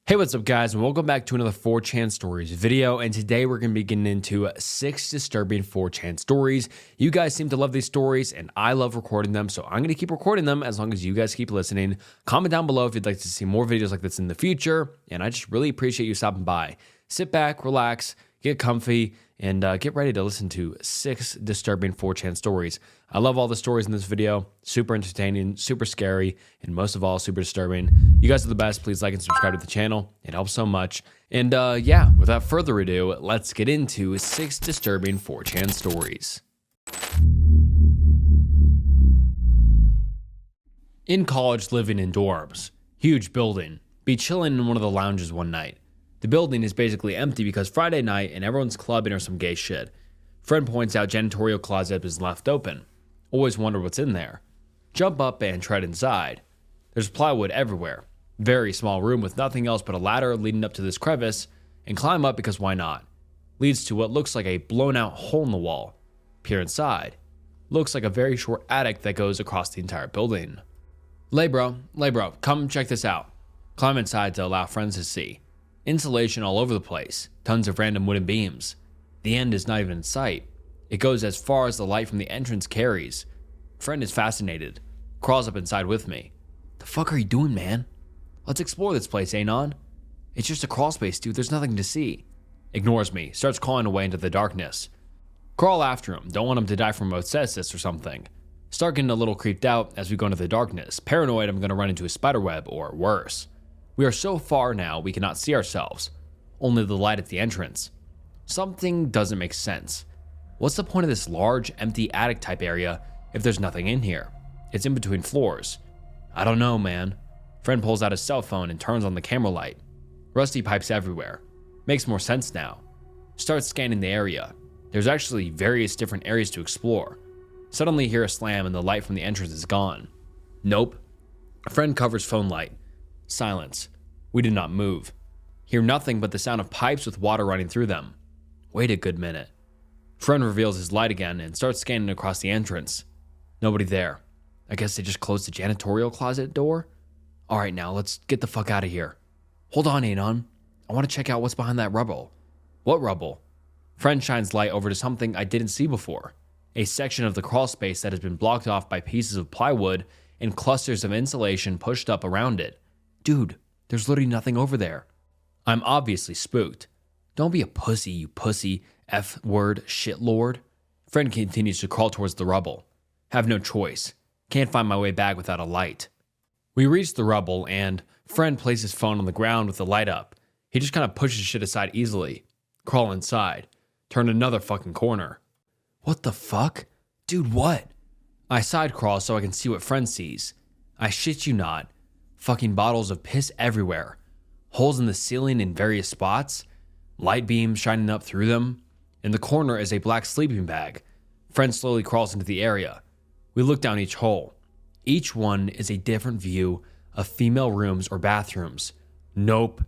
Hey, what's up guys, and welcome back to another 4chan Stories video, and today we're going to be getting into 6 disturbing 4chan stories. You guys seem to love these stories, and I love recording them, so I'm going to keep recording them as long as you guys keep listening. Comment down below if you'd like to see more videos like this in the future, and I just really appreciate you stopping by. Sit back, relax, get comfy, and get ready to listen to 6 disturbing 4chan stories. I love all the stories in this video. Super entertaining, super scary, and most of all, super disturbing. You guys are the best. Please like and subscribe to the channel. It helps so much. And yeah, without further ado, let's get into 6 disturbing 4chan stories. In college, living in dorms. Huge building. Be chilling in one of the lounges one night. The building is basically empty because Friday night and everyone's clubbing or some gay shit. Friend points out janitorial closet is left open. Always wonder what's in there. Jump up and tread inside. There's plywood everywhere. Very small room with nothing else but a ladder leading up to this crevice, and climb up because why not? Leads to what looks like a blown out hole in the wall. Peer inside. Looks like a very short attic that goes across the entire building. Lay bro, come check this out. Climb inside to allow friends to see. Insulation all over the place, tons of random wooden beams. The end is not even in sight. It goes as far as the light from the entrance carries. Friend is fascinated, crawls up inside with me. The fuck are you doing, man? Let's explore this place, Anon. It's just a crawl space, dude, there's nothing to see. Ignores me, starts crawling away into the darkness. Crawl after him, don't want him to die from osmosis or something. Start getting a little creeped out as we go into the darkness, paranoid I'm gonna run into a spider web or worse. We are so far now we cannot see ourselves, only the light at the entrance. Something doesn't make sense. What's the point of this large, empty attic type area if there's nothing in here? It's in between floors. I don't know, man. Friend pulls out his cell phone and turns on the camera light. Rusty pipes everywhere. Makes more sense now. Starts scanning the area. There's actually various different areas to explore. Suddenly hear a slam and the light from the entrance is gone. Nope. A friend covers phone light. Silence. We do not move. Hear nothing but the sound of pipes with water running through them. Wait a good minute. Friend reveals his light again and starts scanning across the entrance. Nobody there. I guess they just closed the janitorial closet door? Alright, now let's get the fuck out of here. Hold on, Anon. I want to check out what's behind that rubble. What rubble? Friend shines light over to something I didn't see before. A section of the crawl space that has been blocked off by pieces of plywood and clusters of insulation pushed up around it. Dude, there's literally nothing over there. I'm obviously spooked. Don't be a pussy, you pussy, F-word shitlord. Friend continues to crawl towards the rubble. Have no choice. Can't find my way back without a light. We reach the rubble and friend places his phone on the ground with the light up. He just kind of pushes shit aside easily. Crawl inside. Turn another fucking corner. What the fuck? Dude, what? I side crawl so I can see what friend sees. I shit you not. Fucking bottles of piss everywhere. Holes in the ceiling in various spots. Light beams shining up through them. In the corner is a black sleeping bag. Friend slowly crawls into the area. We look down each hole. Each one is a different view of female rooms or bathrooms. Nope.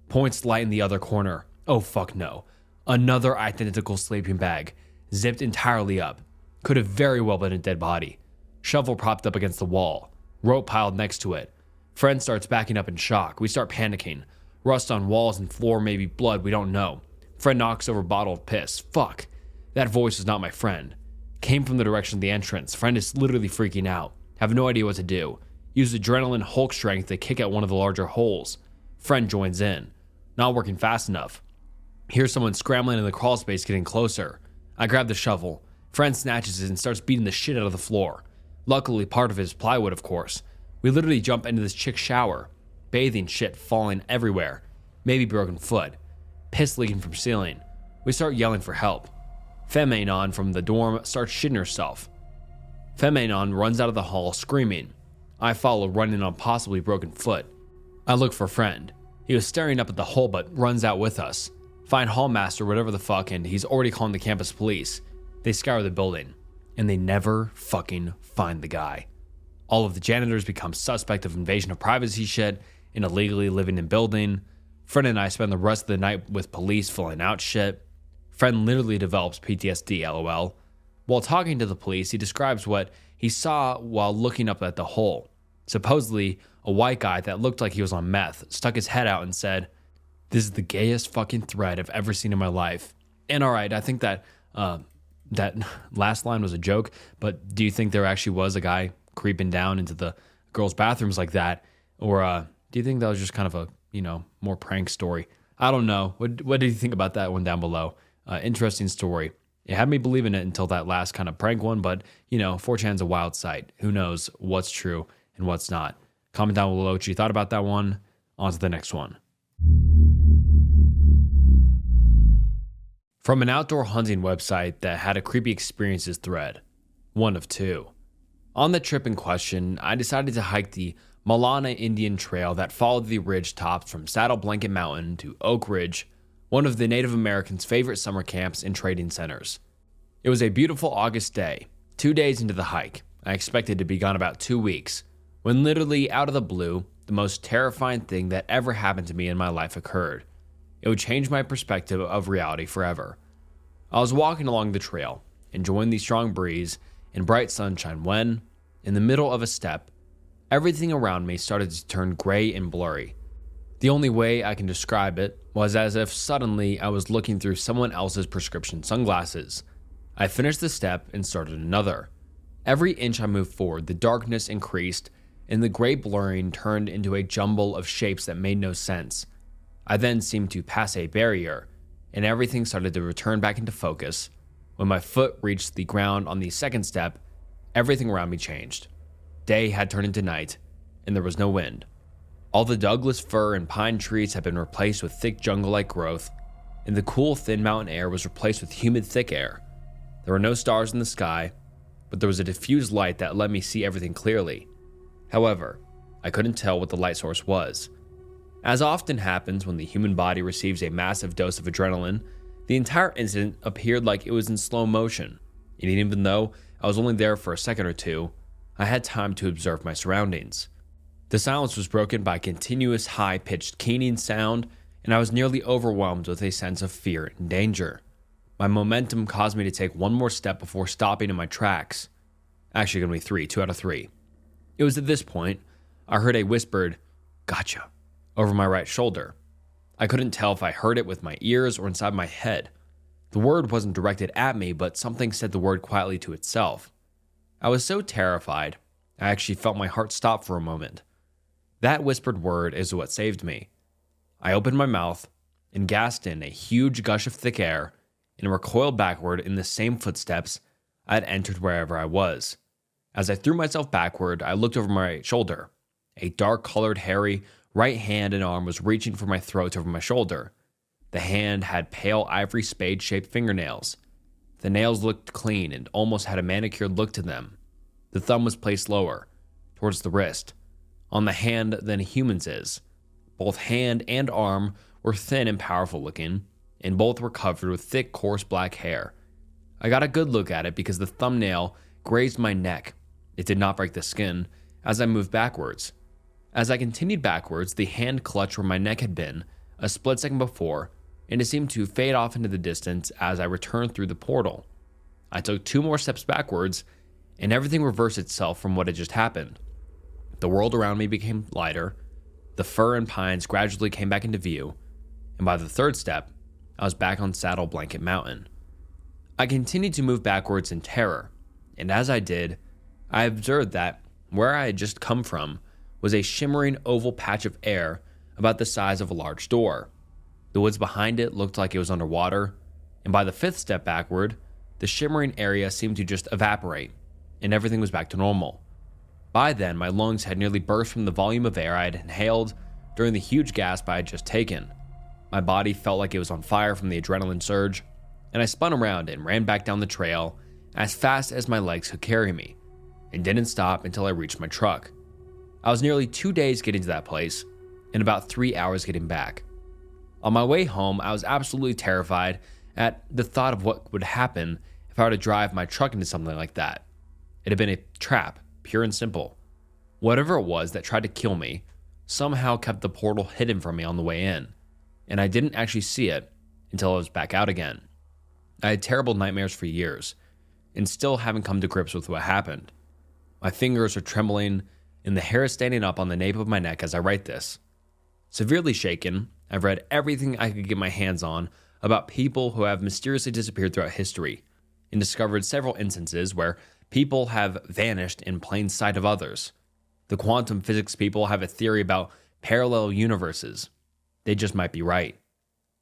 Points light in the other corner. Oh fuck no. Another identical sleeping bag. Zipped entirely up. Could have very well been a dead body. Shovel propped up against the wall. Rope piled next to it. Friend starts backing up in shock. We start panicking. Rust on walls and floor, maybe blood, we don't know. Friend knocks over a bottle of piss. Fuck. That voice was not my friend. Came from the direction of the entrance. Friend is literally freaking out. Have no idea what to do. Use adrenaline Hulk strength to kick at one of the larger holes. Friend joins in. Not working fast enough. Hear someone scrambling in the crawl space getting closer. I grab the shovel. Friend snatches it and starts beating the shit out of the floor. Luckily, part of it is plywood, of course. We literally jump into this chick's shower. Bathing shit falling everywhere. Maybe broken foot. Piss leaking from ceiling. We start yelling for help. Femanon from the dorm starts shitting herself. Femanon runs out of the hall screaming. I follow, running on possibly broken foot. I look for friend. He was staring up at the hole but runs out with us. Find hallmaster, whatever the fuck, and he's already calling the campus police. They scour the building. And they never fucking find the guy. All of the janitors become suspect of invasion of privacy shit and illegally living in building. Friend and I spend the rest of the night with police filling out shit. Friend literally develops PTSD, lol. While talking to the police, he describes what he saw while looking up at the hole. Supposedly, a white guy that looked like he was on meth stuck his head out and said, "This is the gayest fucking thread I've ever seen in my life." And all right, I think that that last line was a joke, but do you think there actually was a guy creeping down into the girls' bathrooms like that? Or do you think that was just kind of a, more prank story? I don't know. What do you think about that one down below? Interesting story. It had me believing it until that last kind of prank one, but 4chan's a wild site. Who knows what's true and what's not? Comment down below what you thought about that one. On to the next one. From an outdoor hunting website that had a creepy experiences thread. One of two. On the trip in question, I decided to hike the Malana Indian Trail that followed the ridge tops from Saddle Blanket Mountain to Oak Ridge, one of the Native Americans' favorite summer camps and trading centers. It was a beautiful August day, 2 days into the hike. I expected to be gone about 2 weeks, when literally out of the blue, the most terrifying thing that ever happened to me in my life occurred. It would change my perspective of reality forever. I was walking along the trail, enjoying the strong breeze and bright sunshine when, in the middle of a step, everything around me started to turn gray and blurry. The only way I can describe it was as if suddenly I was looking through someone else's prescription sunglasses. I finished the step and started another. Every inch I moved forward, the darkness increased, and the gray blurring turned into a jumble of shapes that made no sense. I then seemed to pass a barrier, and everything started to return back into focus. When my foot reached the ground on the second step, everything around me changed. Day had turned into night, and there was no wind. All the Douglas fir and pine trees had been replaced with thick jungle-like growth, and the cool, thin mountain air was replaced with humid, thick air. There were no stars in the sky, but there was a diffused light that let me see everything clearly. However, I couldn't tell what the light source was. As often happens when the human body receives a massive dose of adrenaline, the entire incident appeared like it was in slow motion, and even though I was only there for a second or two, I had time to observe my surroundings. The silence was broken by continuous high-pitched keening sound, and I was nearly overwhelmed with a sense of fear and danger. My momentum caused me to take one more step before stopping in my tracks. Actually, going to be 3, 2 out of 3. It was at this point I heard a whispered, "Gotcha," over my right shoulder. I couldn't tell if I heard it with my ears or inside my head. The word wasn't directed at me, but something said the word quietly to itself. I was so terrified, I actually felt my heart stop for a moment. That whispered word is what saved me. I opened my mouth and gasped in a huge gush of thick air and recoiled backward in the same footsteps I had entered wherever I was. As I threw myself backward, I looked over my right shoulder. A dark-colored, hairy right hand and arm was reaching for my throat over my shoulder. The hand had pale ivory spade-shaped fingernails. The nails looked clean and almost had a manicured look to them. The thumb was placed lower, towards the wrist, on the hand than a human's is. Both hand and arm were thin and powerful looking, and both were covered with thick, coarse black hair. I got a good look at it because the thumbnail grazed my neck. It did not break the skin as I moved backwards. As I continued backwards, the hand clutched where my neck had been a split second before, and it seemed to fade off into the distance as I returned through the portal. I took 2 more steps backwards, and everything reversed itself from what had just happened. The world around me became lighter, the fir and pines gradually came back into view, and by the 3rd step, I was back on Saddle Blanket Mountain. I continued to move backwards in terror, and as I did, I observed that where I had just come from was a shimmering oval patch of air about the size of a large door. The woods behind it looked like it was underwater, and by the 5th step backward, the shimmering area seemed to just evaporate, and everything was back to normal. By then, my lungs had nearly burst from the volume of air I had inhaled during the huge gasp I had just taken. My body felt like it was on fire from the adrenaline surge, and I spun around and ran back down the trail as fast as my legs could carry me, and didn't stop until I reached my truck. I was nearly 2 days getting to that place, and about 3 hours getting back. On my way home, I was absolutely terrified at the thought of what would happen if I were to drive my truck into something like that. It had been a trap, pure and simple. Whatever it was that tried to kill me somehow kept the portal hidden from me on the way in, and I didn't actually see it until I was back out again. I had terrible nightmares for years, and still haven't come to grips with what happened. My fingers are trembling, and the hair is standing up on the nape of my neck as I write this. Severely shaken, I've read everything I could get my hands on about people who have mysteriously disappeared throughout history, and discovered several instances where people have vanished in plain sight of others. The quantum physics people have a theory about parallel universes. They just might be right.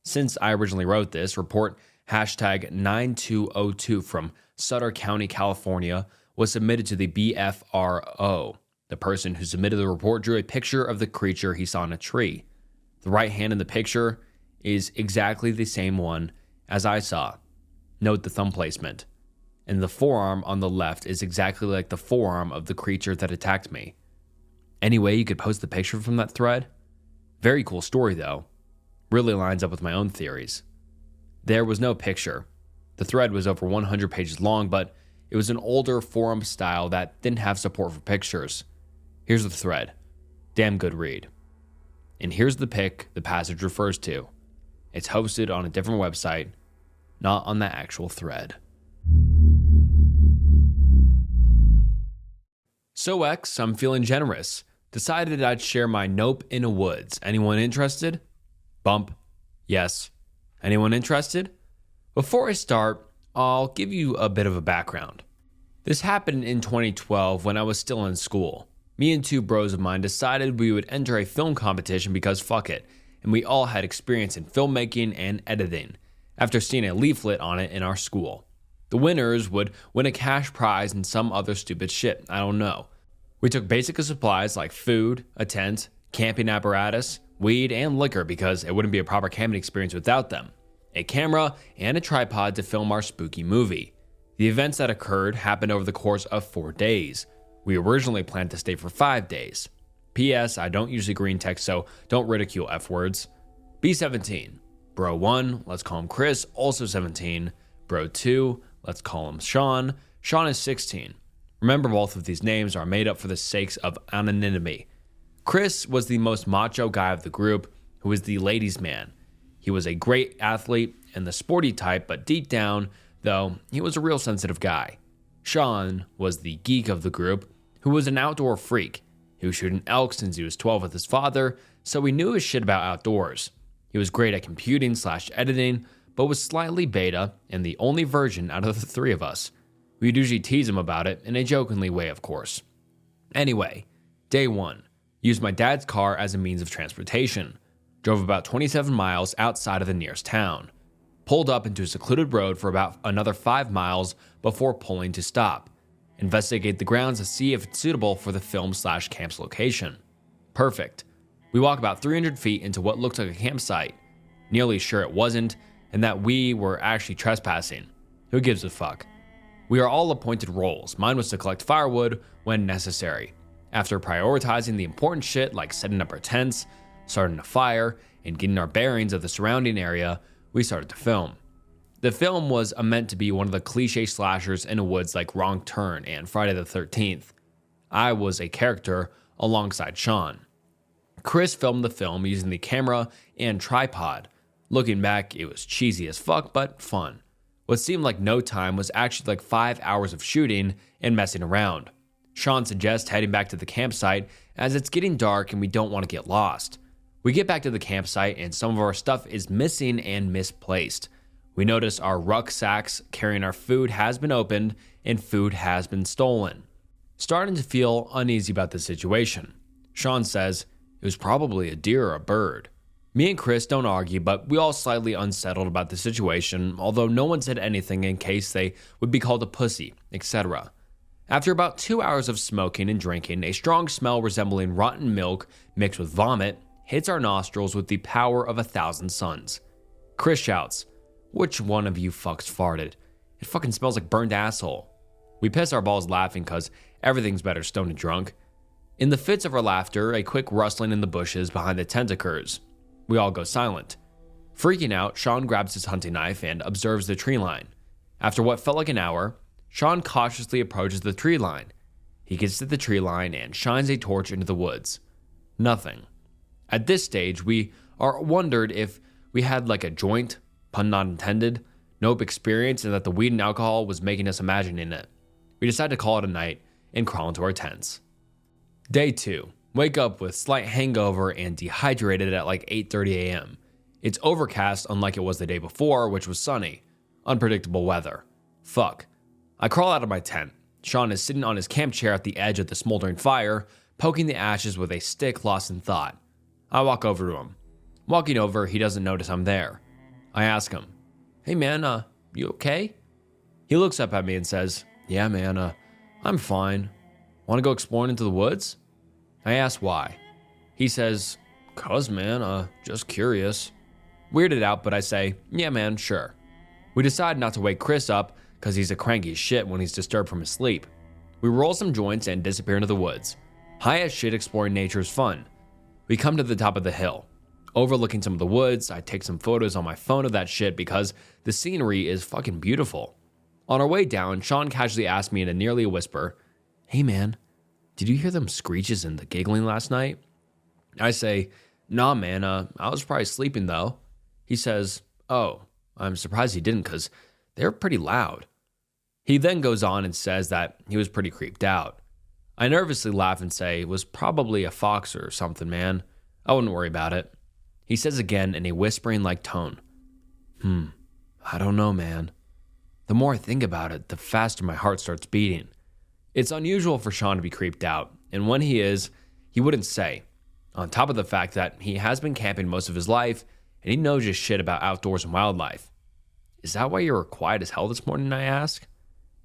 Since I originally wrote this, report hashtag 9202 from Sutter County, California was submitted to the BFRO. The person who submitted the report drew a picture of the creature he saw in a tree. The right hand in the picture is exactly the same one as I saw. Note the thumb placement. And the forearm on the left is exactly like the forearm of the creature that attacked me. Any way you could post the picture from that thread? Very cool story though. Really lines up with my own theories. There was no picture. The thread was over 100 pages long, but it was an older forum style that didn't have support for pictures. Here's the thread. Damn good read. And here's the pic the passage refers to. It's hosted on a different website, not on the actual thread. So X, I'm feeling generous. Decided I'd share my nope in a woods. Anyone interested? Bump. Yes. Anyone interested? Before I start, I'll give you a bit of a background. This happened in 2012 when I was still in school. Me and two bros of mine decided we would enter a film competition because fuck it, and we all had experience in filmmaking and editing, after seeing a leaflet on it in our school. The winners would win a cash prize and some other stupid shit, I don't know. We took basic supplies like food, a tent, camping apparatus, weed, and liquor because it wouldn't be a proper camping experience without them, a camera, and a tripod to film our spooky movie. The events that occurred happened over the course of 4 days. We originally planned to stay for 5 days. P.S. I don't usually green text, so don't ridicule F words. B17. Bro 1, let's call him Chris, also 17. Bro 2, let's call him Sean. Sean is 16. Remember, both of these names are made up for the sakes of anonymity. Chris was the most macho guy of the group, who was the ladies' man. He was a great athlete and the sporty type, but deep down, though, he was a real sensitive guy. Sean was the geek of the group, who was an outdoor freak. He was shooting elk since he was 12 with his father, so he knew his shit about outdoors. He was great at computing/editing, but was slightly beta and the only virgin out of the three of us. We'd usually tease him about it in a jokingly way, of course. Anyway, day 1. Used my dad's car as a means of transportation. Drove about 27 miles outside of the nearest town. Pulled up into a secluded road for about another 5 miles before pulling to stop. Investigate the grounds to see if it's suitable for the film/camp's location. Perfect. We walk about 300 feet into what looked like a campsite. Nearly sure it wasn't, and that we were actually trespassing. Who gives a fuck? We are all appointed roles. Mine was to collect firewood when necessary. After prioritizing the important shit like setting up our tents, starting a fire, and getting our bearings of the surrounding area, we started to film. The film was meant to be one of the cliche slashers in the woods like Wrong Turn and Friday the 13th. I was a character alongside Sean. Chris filmed the film using the camera and tripod. Looking back, it was cheesy as fuck, but fun. What seemed like no time was actually like 5 hours of shooting and messing around. Sean suggests heading back to the campsite as it's getting dark and we don't want to get lost. We get back to the campsite and some of our stuff is missing and misplaced. We notice our rucksacks carrying our food has been opened and food has been stolen. Starting to feel uneasy about the situation. Sean says it was probably a deer or a bird. Me and Chris don't argue, but we all slightly unsettled about the situation, although no one said anything in case they would be called a pussy, etc. After about 2 hours of smoking and drinking, a strong smell resembling rotten milk mixed with vomit hits our nostrils with the power of 1,000 suns. Chris shouts, "Which one of you fucks farted? It fucking smells like burned asshole." We piss our balls laughing cause everything's better stoned and drunk. In the fits of our laughter, a quick rustling in the bushes behind the tent occurs. We all go silent. Freaking out, Sean grabs his hunting knife and observes the tree line. After what felt like an hour, Sean cautiously approaches the tree line. He gets to the tree line and shines a torch into the woods. Nothing. At this stage, we are wondered if we had like a joint, pun not intended, nope experience, and that the weed and alcohol was making us imagining it. We decide to call it a night and crawl into our tents. Day 2. Wake up with slight hangover and dehydrated at like 8:30 a.m. It's overcast unlike it was the day before, which was sunny. Unpredictable weather. Fuck. I crawl out of my tent. Sean is sitting on his camp chair at the edge of the smoldering fire, poking the ashes with a stick, lost in thought. I walk over to him. Walking over, he doesn't notice I'm there. I ask him, "Hey man, you okay?" He looks up at me and says, "Yeah man, I'm fine. Want to go exploring into the woods?" I ask why. He says, "'Cause man, just curious." Weirded out, but I say, "Yeah man, sure." We decide not to wake Chris up because he's a cranky shit when he's disturbed from his sleep. We roll some joints and disappear into the woods. High as shit, exploring nature is fun. We come to the top of the hill. Overlooking some of the woods, I take some photos on my phone of that shit because the scenery is fucking beautiful. On our way down, Sean casually asked me in a nearly a whisper, "Hey man, did you hear them screeches and the giggling last night?" I say, "Nah man, I was probably sleeping though." He says, "Oh, I'm surprised he didn't because they're pretty loud." He then goes on and says that he was pretty creeped out. I nervously laugh and say it was probably a fox or something, man. I wouldn't worry about it. He says again in a whispering-like tone, I don't know, man. The more I think about it, the faster my heart starts beating. It's unusual for Sean to be creeped out, and when he is, he wouldn't say. On top of the fact that he has been camping most of his life, and he knows just shit about outdoors and wildlife. "Is that why you were quiet as hell this morning?" I ask.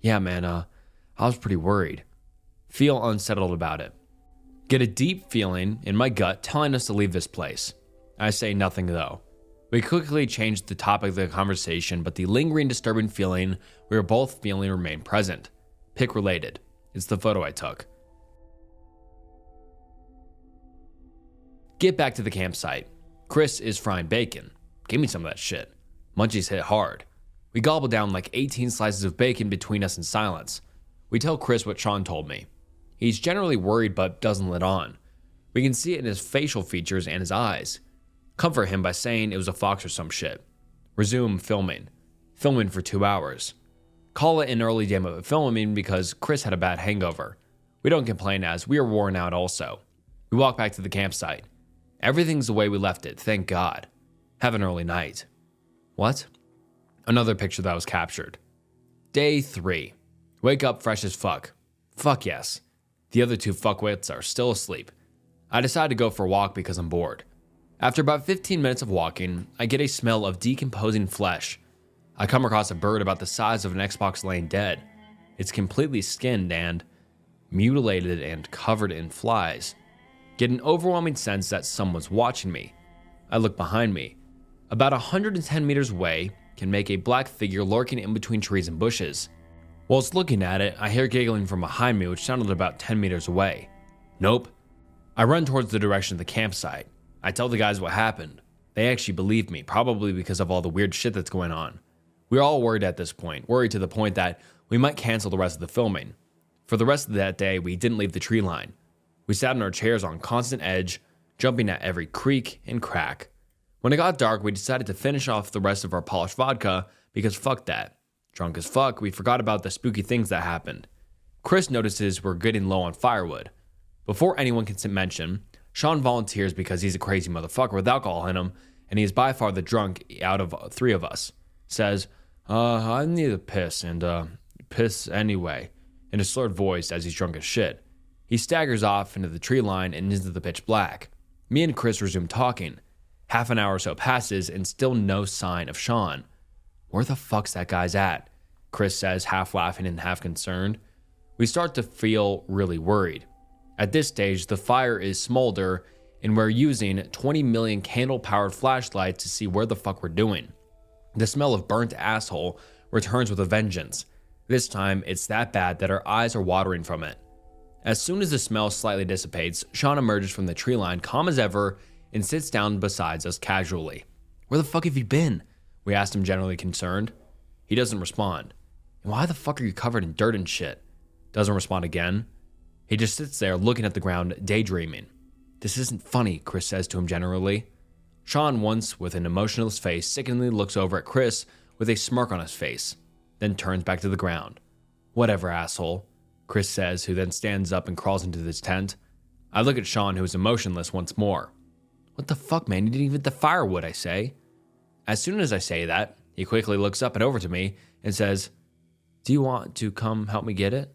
"Yeah, man, I was pretty worried." Feel unsettled about it. Get a deep feeling in my gut telling us to leave this place. I say nothing though. We quickly change the topic of the conversation, but the lingering disturbing feeling we were both feeling remained present. Pic related. It's the photo I took. Get back to the campsite. Chris is frying bacon. Give me some of that shit. Munchies hit hard. We gobble down like 18 slices of bacon between us in silence. We tell Chris what Sean told me. He's generally worried but doesn't let on. We can see it in his facial features and his eyes. Comfort him by saying it was a fox or some shit. Resume filming. Filming for 2 hours. Call it an early day of filming because Chris had a bad hangover. We don't complain as we are worn out also. We walk back to the campsite. Everything's the way we left it, thank God. Have an early night. What? Another picture that was captured. Day 3. Wake up fresh as fuck. Fuck yes. The other 2 fuckwits are still asleep. I decide to go for a walk because I'm bored. After about 15 minutes of walking, I get a smell of decomposing flesh. I come across a bird about the size of an Xbox laying dead. It's completely skinned and mutilated and covered in flies. Get an overwhelming sense that someone's watching me. I look behind me. About 110 meters away, can make a black figure lurking in between trees and bushes. Whilst looking at it, I hear giggling from behind me, which sounded about 10 meters away. Nope. I run towards the direction of the campsite. I tell the guys what happened. They actually believe me, probably because of all the weird shit that's going on. We're all worried at this point, worried to the point that we might cancel the rest of the filming. For the rest of that day, we didn't leave the tree line. We sat in our chairs on constant edge, jumping at every creak and crack. When it got dark, we decided to finish off the rest of our polished vodka because fuck that. Drunk as fuck, we forgot about the spooky things that happened. Chris notices we're getting low on firewood. Before anyone can mention, Sean volunteers because he's a crazy motherfucker with alcohol in him, and he is by far the drunk out of 3 of us. Says, I need a piss, and piss anyway, in a slurred voice as he's drunk as shit. He staggers off into the tree line and into the pitch black. Me and Chris resume talking. Half an hour or so passes, and still no sign of Sean. Where the fuck's that guy's at? Chris says, half laughing and half concerned. We start to feel really worried. At this stage, the fire is smolder, and we're using 20 million candle-powered flashlights to see where the fuck we're doing. The smell of burnt asshole returns with a vengeance. This time, it's that bad that our eyes are watering from it. As soon as the smell slightly dissipates, Sean emerges from the tree line, calm as ever, and sits down beside us casually. Where the fuck have you been? We asked him, generally concerned. He doesn't respond. And why the fuck are you covered in dirt and shit? Doesn't respond again. He just sits there looking at the ground, daydreaming. This isn't funny, Chris says to him generally. Sean, once with an emotionless face, sickeningly looks over at Chris with a smirk on his face, then turns back to the ground. Whatever, asshole, Chris says, who then stands up and crawls into his tent. I look at Sean, who is emotionless once more. What the fuck, man? You didn't even hit the firewood, I say. As soon as I say that, he quickly looks up and over to me and says, "Do you want to come help me get it?"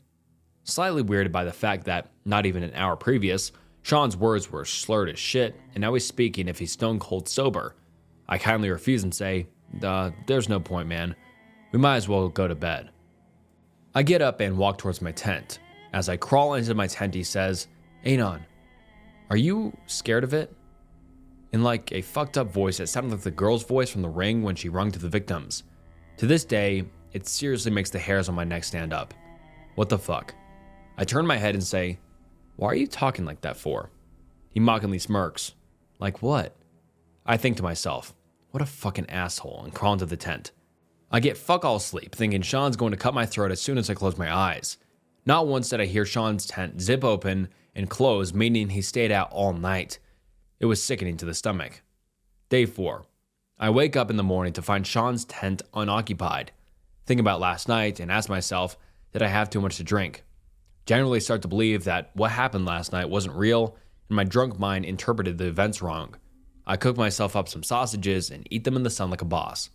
Slightly weirded by the fact that, not even an hour previous, Sean's words were slurred as shit, and now he's speaking if he's stone cold sober. I kindly refuse and say, there's no point, man. We might as well go to bed. I get up and walk towards my tent. As I crawl into my tent, he says, "Anon, are you scared of it?" In like a fucked up voice that sounded like the girl's voice from The Ring when she rung to the victims. To this day, it seriously makes the hairs on my neck stand up. What the fuck? I turn my head and say, "Why are you talking like that for?" He mockingly smirks. Like what? I think to myself, what a fucking asshole, and crawl into the tent. I get fuck all sleep, thinking Sean's going to cut my throat as soon as I close my eyes. Not once did I hear Sean's tent zip open and close, meaning he stayed out all night. It was sickening to the stomach. Day 4. I wake up in the morning to find Sean's tent unoccupied. Think about last night and ask myself, did I have too much to drink? Generally start to believe that what happened last night wasn't real, and my drunk mind interpreted the events wrong. I cook myself up some sausages and eat them in the sun like a boss.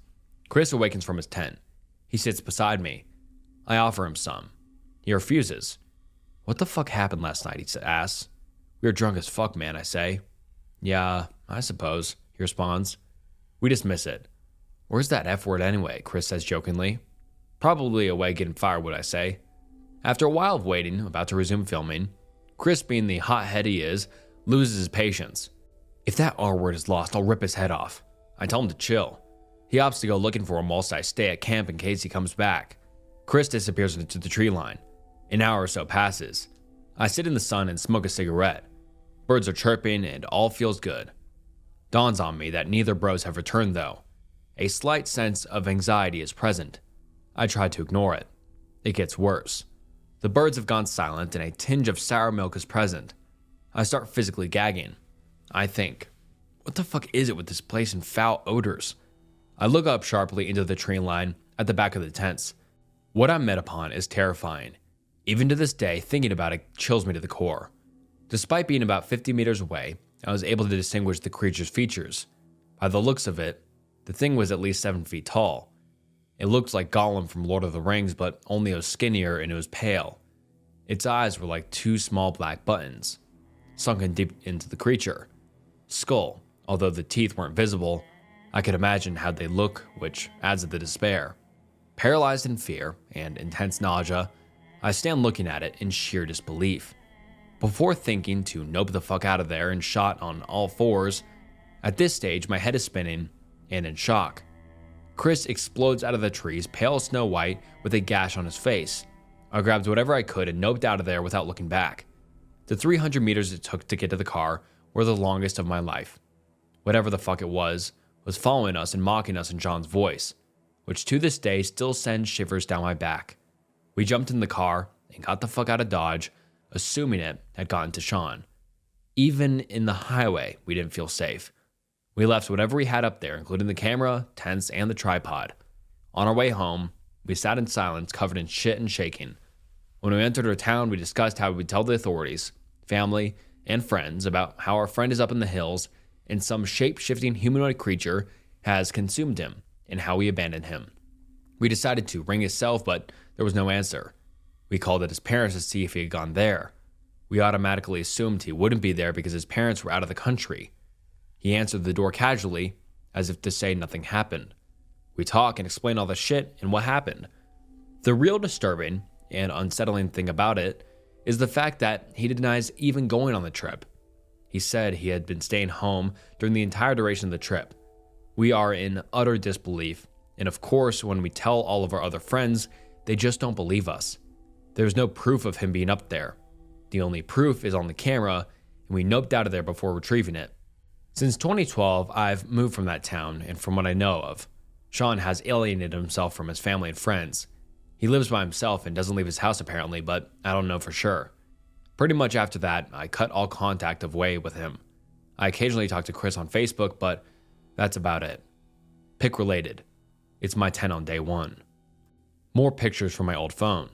Chris awakens from his tent. He sits beside me. I offer him some. He refuses. What the fuck happened last night, he asks. We were drunk as fuck, man, I say. Yeah, I suppose, he responds. We dismiss it. Where's that F word anyway, Chris says jokingly. Probably away getting firewood, I say. After a while of waiting, about to resume filming, Chris, being the hothead he is, loses his patience. If that R word is lost, I'll rip his head off. I tell him to chill. He opts to go looking for him whilst I stay at camp in case he comes back. Chris disappears into the tree line. An hour or so passes. I sit in the sun and smoke a cigarette. Birds are chirping and all feels good. Dawns on me that neither bros have returned though. A slight sense of anxiety is present. I try to ignore it. It gets worse. The birds have gone silent and a tinge of sour milk is present. I start physically gagging. I think, what the fuck is it with this place and foul odors? I look up sharply into the tree line at the back of the tents. What I'm met upon is terrifying. Even to this day, thinking about it chills me to the core. Despite being about 50 meters away, I was able to distinguish the creature's features. By the looks of it, the thing was at least 7 feet tall. It looked like Gollum from Lord of the Rings, but only it was skinnier and it was pale. Its eyes were like 2 small black buttons, sunken deep into the creature. Skull, although the teeth weren't visible, I could imagine how they look, which adds to the despair. Paralyzed in fear and intense nausea, I stand looking at it in sheer disbelief. Before thinking to nope the fuck out of there and shot on all fours, at this stage my head is spinning and in shock. Chris explodes out of the trees, pale snow white, with a gash on his face. I grabbed whatever I could and noped out of there without looking back. The 300 meters it took to get to the car were the longest of my life. Whatever the fuck it was following us and mocking us in John's voice, which to this day still sends shivers down my back. We jumped in the car and got the fuck out of Dodge, assuming it had gotten to Sean. Even in the highway, we didn't feel safe. We left whatever we had up there, including the camera, tents, and the tripod. On our way home, we sat in silence, covered in shit and shaking. When we entered our town, we discussed how we would tell the authorities, family, and friends about how our friend is up in the hills and some shape-shifting humanoid creature has consumed him and how we abandoned him. We decided to ring his cell, but there was no answer. We called at his parents to see if he had gone there. We automatically assumed he wouldn't be there because his parents were out of the country. He answered the door casually, as if to say nothing happened. We talk and explain all the shit and what happened. The real disturbing and unsettling thing about it is the fact that he denies even going on the trip. He said he had been staying home during the entire duration of the trip. We are in utter disbelief, and of course, when we tell all of our other friends, they just don't believe us. There's no proof of him being up there. The only proof is on the camera, and we noped out of there before retrieving it. Since 2012, I've moved from that town, and from what I know of, Sean has alienated himself from his family and friends. He lives by himself and doesn't leave his house apparently, but I don't know for sure. Pretty much after that, I cut all contact of way with him. I occasionally talk to Chris on Facebook, but that's about it. Pic related. It's my 10 on day 1. More pictures from my old phone.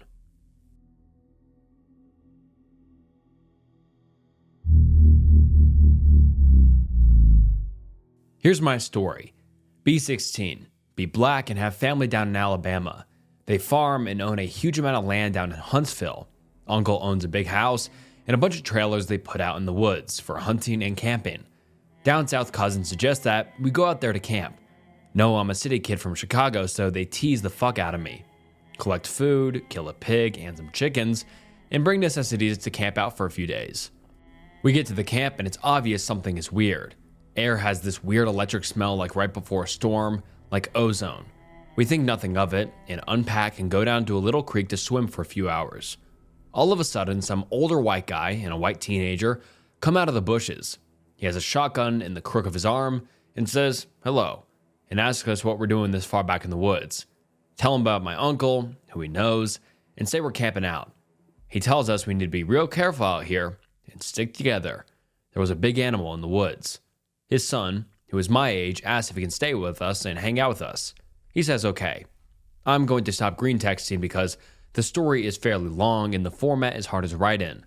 Here's my story. Be 16, be black, and have family down in Alabama. They farm and own a huge amount of land down in Huntsville. Uncle owns a big house and a bunch of trailers they put out in the woods for hunting and camping. Down south, cousins suggest that we go out there to camp. No, I'm a city kid from Chicago, so they tease the fuck out of me. Collect food, kill a pig and some chickens, and bring necessities to camp out for a few days. We get to the camp and it's obvious something is weird. Air has this weird electric smell like right before a storm, like ozone. We think nothing of it and unpack and go down to a little creek to swim for a few hours. All of a sudden, some older white guy and a white teenager come out of the bushes. He has a shotgun in the crook of his arm and says, "Hello," and asks us what we're doing this far back in the woods. Tell him about my uncle, who he knows, and say we're camping out. He tells us we need to be real careful out here and stick together. There was a big animal in the woods. His son, who is my age, asks if he can stay with us and hang out with us. He says okay. I'm going to stop green texting because the story is fairly long and the format is hard to write in.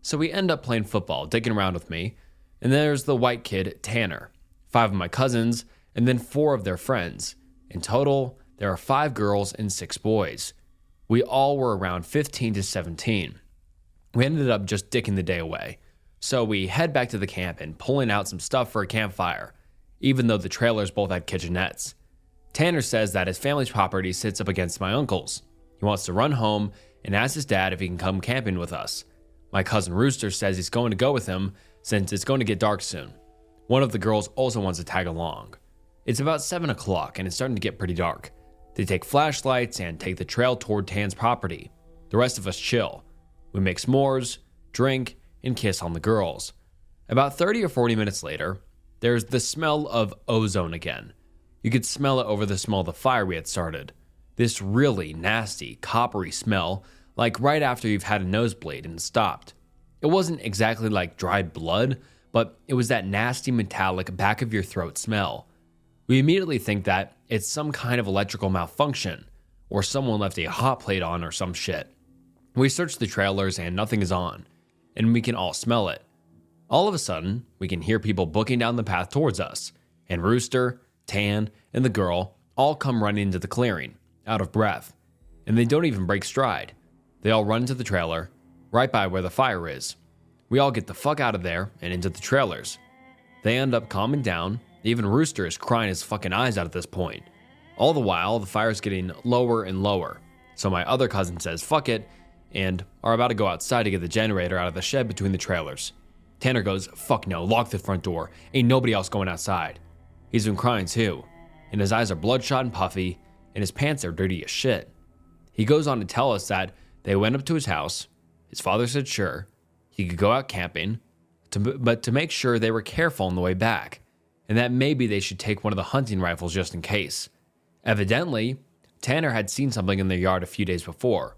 So we end up playing football, digging around with me, and there's the white kid, Tanner, 5 of my cousins, and then 4 of their friends. In total, there are 5 girls and 6 boys. We all were around 15 to 17. We ended up just dicking the day away. So we head back to the camp and pulling out some stuff for a campfire, even though the trailers both had kitchenettes. Tanner says that his family's property sits up against my uncle's. He wants to run home and ask his dad if he can come camping with us. My cousin Rooster says he's going to go with him since it's going to get dark soon. One of the girls also wants to tag along. It's about 7 o'clock and it's starting to get pretty dark. They take flashlights and take the trail toward Tan's property. The rest of us chill. We make s'mores, drink, and kiss on the girls. About 30 or 40 minutes later, there's the smell of ozone again. You could smell it over the smell of the fire we had started. This really nasty, coppery smell, like right after you've had a nosebleed and stopped. It wasn't exactly like dried blood, but it was that nasty metallic back of your throat smell. We immediately think that it's some kind of electrical malfunction, or someone left a hot plate on or some shit. We search the trailers and nothing is on, and we can all smell it. All of a sudden, we can hear people booking down the path towards us, and Rooster, Tan, and the girl all come running into the clearing, out of breath, and they don't even break stride. They all run into the trailer, right by where the fire is. We all get the fuck out of there and into the trailers. They end up calming down. Even Rooster is crying his fucking eyes out at this point. All the while, the fire's getting lower and lower. So my other cousin says fuck it, and are about to go outside to get the generator out of the shed between the trailers. Tanner goes, "Fuck no, lock the front door. Ain't nobody else going outside." He's been crying too, and his eyes are bloodshot and puffy, and his pants are dirty as shit. He goes on to tell us that they went up to his house. His father said sure, he could go out camping, but to make sure they were careful on the way back, and that maybe they should take one of the hunting rifles just in case. Evidently, Tanner had seen something in their yard a few days before.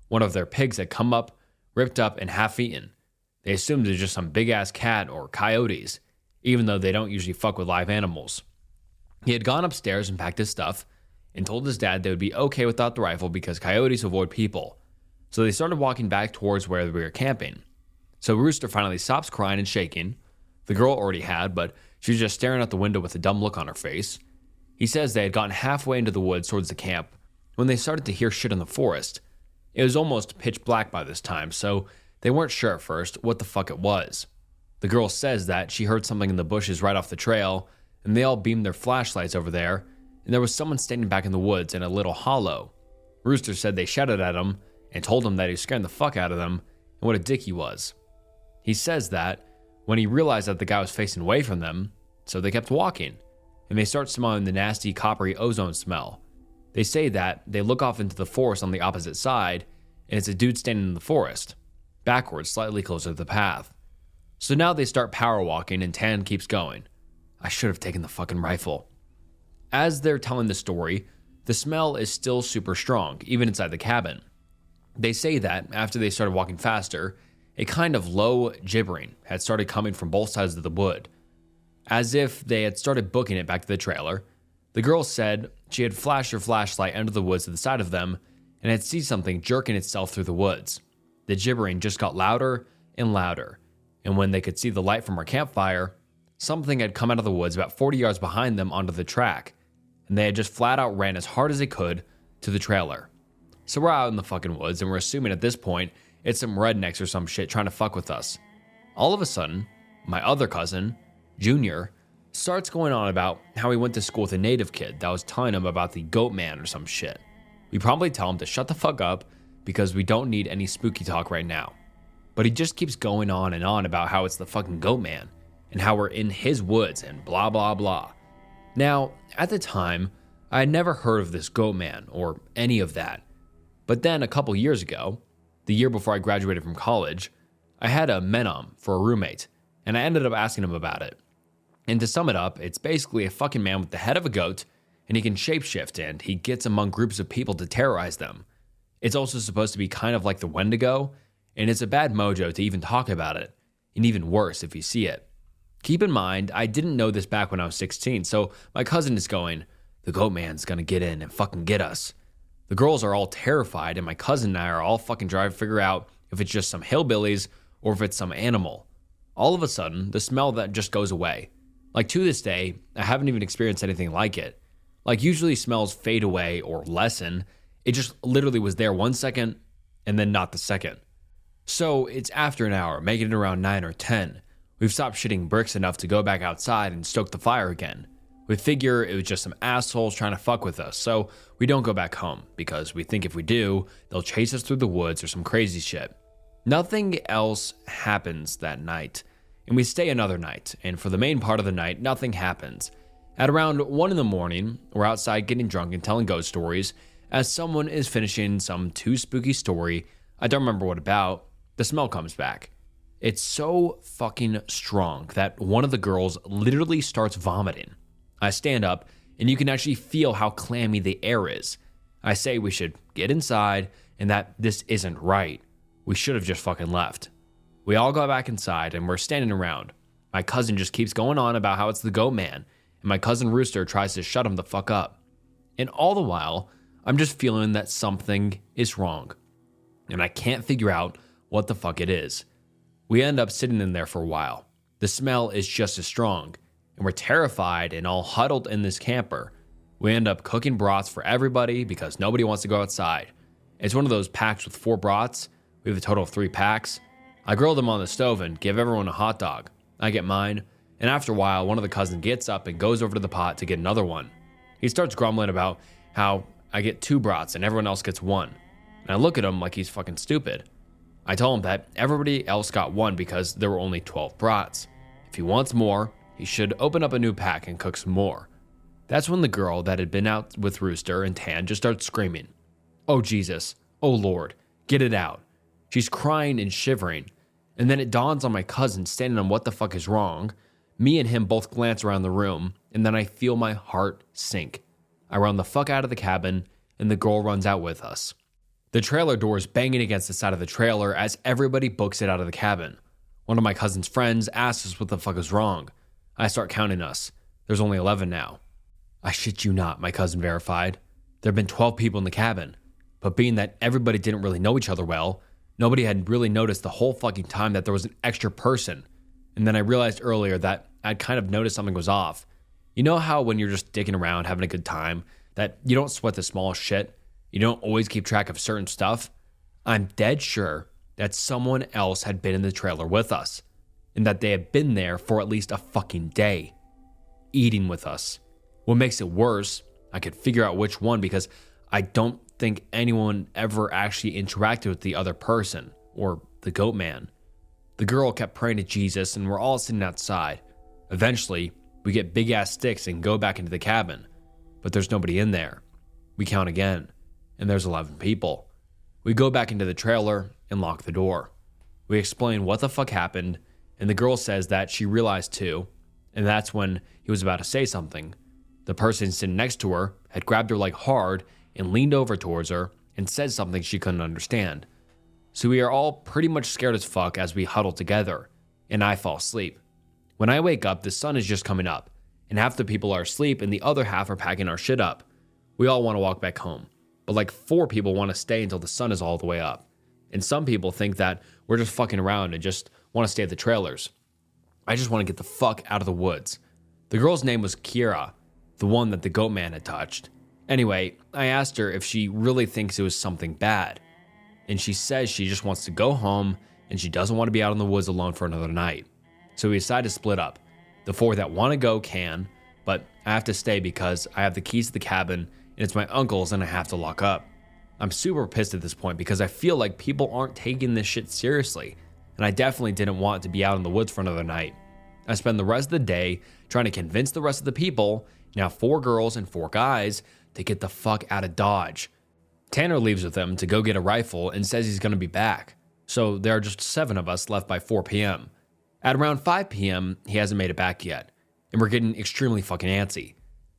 One of their pigs had come up, ripped up, and half-eaten. They assumed it was just some big-ass cat or coyotes, even though they don't usually fuck with live animals. He had gone upstairs and packed his stuff, and told his dad they would be okay without the rifle because coyotes avoid people. So they started walking back towards where we were camping. So Rooster finally stops crying and shaking. The girl already had, but she was just staring out the window with a dumb look on her face. He says they had gotten halfway into the woods towards the camp when they started to hear shit in the forest. It was almost pitch black by this time, so they weren't sure at first what the fuck it was. The girl says that she heard something in the bushes right off the trail, and they all beamed their flashlights over there, and there was someone standing back in the woods in a little hollow. Rooster said they shouted at him and told him that he was scaring the fuck out of them and what a dick he was. He says that when he realized that the guy was facing away from them, so they kept walking, and they start smelling the nasty coppery ozone smell. They say that they look off into the forest on the opposite side, and it's a dude standing in the forest, backwards slightly closer to the path. So now they start power walking and Tan keeps going. I should have taken the fucking rifle. As they're telling the story, the smell is still super strong, even inside the cabin. They say that after they started walking faster, a kind of low gibbering had started coming from both sides of the wood, as if they had started booking it back to the trailer. The girl said she had flashed her flashlight under the woods to the side of them and had seen something jerking itself through the woods. The gibbering just got louder and louder, and when they could see the light from our campfire, Something had come out of the woods about 40 yards behind them onto the track, and they had just flat out ran as hard as they could to the trailer. So we're out in the fucking woods, and we're assuming at this point it's some rednecks or some shit trying to fuck with us. All of a sudden, my other cousin, Junior, starts going on about how he went to school with a native kid that was telling him about the goatman or some shit. We probably tell him to shut the fuck up because we don't need any spooky talk right now. But he just keeps going on and on about how it's the fucking goatman and how we're in his woods and blah blah blah. Now, at the time, I had never heard of this goatman or any of that. But then a couple years ago, the year before I graduated from college, I had a menom for a roommate, and I ended up asking him about it. And to sum it up, it's basically a fucking man with the head of a goat, and he can shapeshift, and he gets among groups of people to terrorize them. It's also supposed to be kind of like the Wendigo, and it's a bad mojo to even talk about it, and even worse if you see it. Keep in mind, I didn't know this back when I was 16, so my cousin is going, the goat man's gonna get in and fucking get us. The girls are all terrified, and my cousin and I are all fucking trying to figure out if it's just some hillbillies or if it's some animal. All of a sudden, the smell that just goes away. Like to this day, I haven't even experienced anything like it. Like usually smells fade away or lessen. It just literally was there 1 second and then not the second. So it's after an hour, making it around 9 or 10. We've stopped shitting bricks enough to go back outside and stoke the fire again. We figure it was just some assholes trying to fuck with us, so we don't go back home because we think if we do, they'll chase us through the woods or some crazy shit. Nothing else happens that night, and we stay another night, and for the main part of the night, nothing happens. At around 1 in the morning, we're outside getting drunk and telling ghost stories as someone is finishing some too spooky story. I don't remember what about. The smell comes back. It's so fucking strong that one of the girls literally starts vomiting. I stand up, and you can actually feel how clammy the air is. I say we should get inside and that this isn't right. We should have just fucking left. We all go back inside, and we're standing around. My cousin just keeps going on about how it's the goat man, and my cousin Rooster tries to shut him the fuck up. And all the while, I'm just feeling that something is wrong, and I can't figure out what the fuck it is. We end up sitting in there for a while. The smell is just as strong, and we're terrified and all huddled in this camper. We end up cooking brats for everybody because nobody wants to go outside. It's one of those packs with 4 brats. We have a total of 3 packs. I grill them on the stove and give everyone a hot dog. I get mine, and after a while, one of the cousins gets up and goes over to the pot to get another one. He starts grumbling about how I get 2 brats and everyone else gets 1. And I look at him like he's fucking stupid. I tell him that everybody else got 1 because there were only 12 brats. If he wants more, he should open up a new pack and cook some more. That's when the girl that had been out with Rooster and Tan just starts screaming, "Oh Jesus, oh Lord, get it out." She's crying and shivering, and then it dawns on my cousin standing on what the fuck is wrong. Me and him both glance around the room, and then I feel my heart sink. I run the fuck out of the cabin, and the girl runs out with us. The trailer door is banging against the side of the trailer as everybody books it out of the cabin. One of my cousin's friends asks us what the fuck is wrong. I start counting us. There's only 11 now. I shit you not, my cousin verified. There have been 12 people in the cabin, but being that everybody didn't really know each other well, nobody had really noticed the whole fucking time that there was an extra person. And then I realized earlier that I'd kind of noticed something was off. You know how when you're just dicking around having a good time, that you don't sweat the smallest shit? You don't always keep track of certain stuff? I'm dead sure that someone else had been in the trailer with us, and that they had been there for at least a fucking day, eating with us. What makes it worse, I could figure out which one because I don't think anyone ever actually interacted with the other person, or the goat man. The girl kept praying to Jesus, and we're all sitting outside. Eventually, we get big ass sticks and go back into the cabin, but there's nobody in there. We count again, and there's 11 people. We go back into the trailer and lock the door. We explain what the fuck happened, and the girl says that she realized too, and that's when he was about to say something. The person sitting next to her had grabbed her leg hard and leaned over towards her and said something she couldn't understand. So we are all pretty much scared as fuck as we huddle together, and I fall asleep. When I wake up, the sun is just coming up, and half the people are asleep and the other half are packing our shit up. We all want to walk back home, but like 4 people want to stay until the sun is all the way up. And some people think that we're just fucking around and just want to stay at the trailers. I just want to get the fuck out of the woods. The girl's name was Kira, the one that the goatman had touched. Anyway, I asked her if she really thinks it was something bad. And she says she just wants to go home and she doesn't want to be out in the woods alone for another night. So we decided to split up. The 4 that want to go can, but I have to stay because I have the keys to the cabin and it's my uncle's and I have to lock up. I'm super pissed at this point because I feel like people aren't taking this shit seriously, and I definitely didn't want to be out in the woods for another night. I spend the rest of the day trying to convince the rest of the people, now 4 girls and 4 guys, to get the fuck out of Dodge. Tanner leaves with them to go get a rifle and says he's going to be back. So there are just 7 of us left by 4 p.m. At around 5 p.m., he hasn't made it back yet, and we're getting extremely fucking antsy.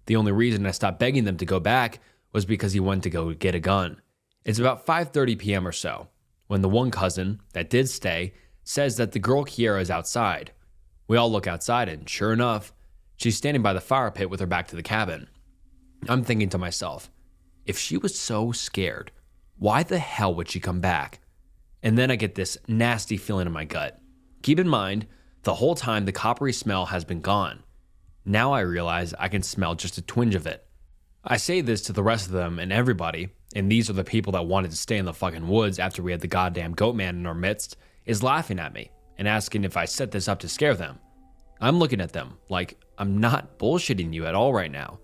The only reason I stopped begging them to go back was because he went to go get a gun. It's about 5:30 p.m. or so, when the one cousin that did stay says that the girl Kiera is outside. We all look outside and sure enough, she's standing by the fire pit with her back to the cabin. I'm thinking to myself, if she was so scared, why the hell would she come back? And then I get this nasty feeling in my gut. Keep in mind, the whole time the coppery smell has been gone. Now I realize I can smell just a twinge of it. I say this to the rest of them and everybody, and these are the people that wanted to stay in the fucking woods after we had the goddamn goatman in our midst, is laughing at me and asking if I set this up to scare them. I'm looking at them like I'm not bullshitting you at all right now.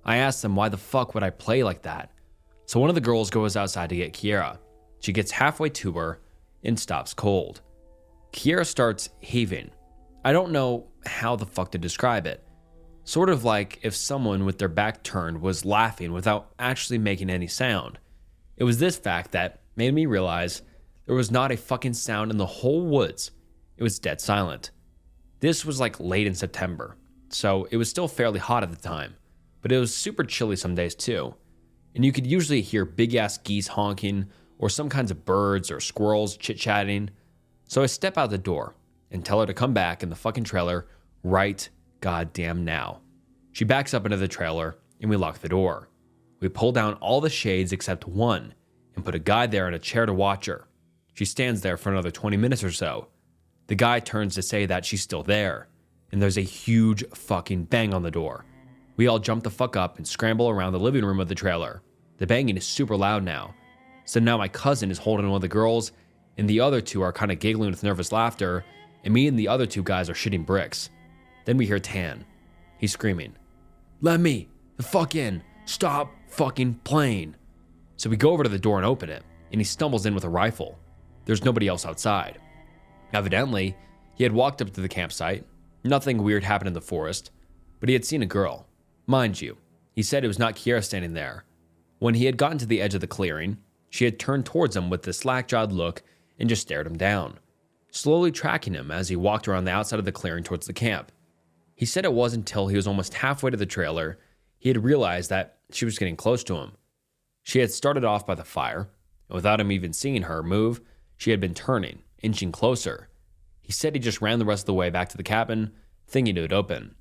I asked them why the fuck would I play like that. So one of the girls goes outside to get Kiera. She gets halfway to her and stops cold. Kiera starts heaving. I don't know how the fuck to describe it. Sort of like if someone with their back turned was laughing without actually making any sound. It was this fact that made me realize there was not a fucking sound in the whole woods. It was dead silent. This was like late in September, so it was still fairly hot at the time, but it was super chilly some days too. And you could usually hear big ass geese honking or some kinds of birds or squirrels chit-chatting. So I step out the door and tell her to come back in the fucking trailer right goddamn now. She backs up into the trailer and we lock the door. We pull down all the shades except one and put a guy there in a chair to watch her. She stands there for another 20 minutes or so. The guy turns to say that she's still there, and there's a huge fucking bang on the door. We all jump the fuck up and scramble around the living room of the trailer. The banging is super loud now. So now my cousin is holding one of the girls, and the other 2 are kind of giggling with nervous laughter, and me and the other 2 guys are shitting bricks. Then we hear Tan. He's screaming, "Let me the fuck in! Stop fucking playing!" So we go over to the door and open it, and he stumbles in with a rifle. There's nobody else outside. Evidently, he had walked up to the campsite. Nothing weird happened in the forest, but he had seen a girl. Mind you, he said it was not Kiera standing there. When he had gotten to the edge of the clearing, she had turned towards him with this slack-jawed look and just stared him down, slowly tracking him as he walked around the outside of the clearing towards the camp. He said it wasn't until he was almost halfway to the trailer he had realized that she was getting close to him. She had started off by the fire, and without him even seeing her move, she had been turning, inching closer. He said he just ran the rest of the way back to the cabin, thinking it would open.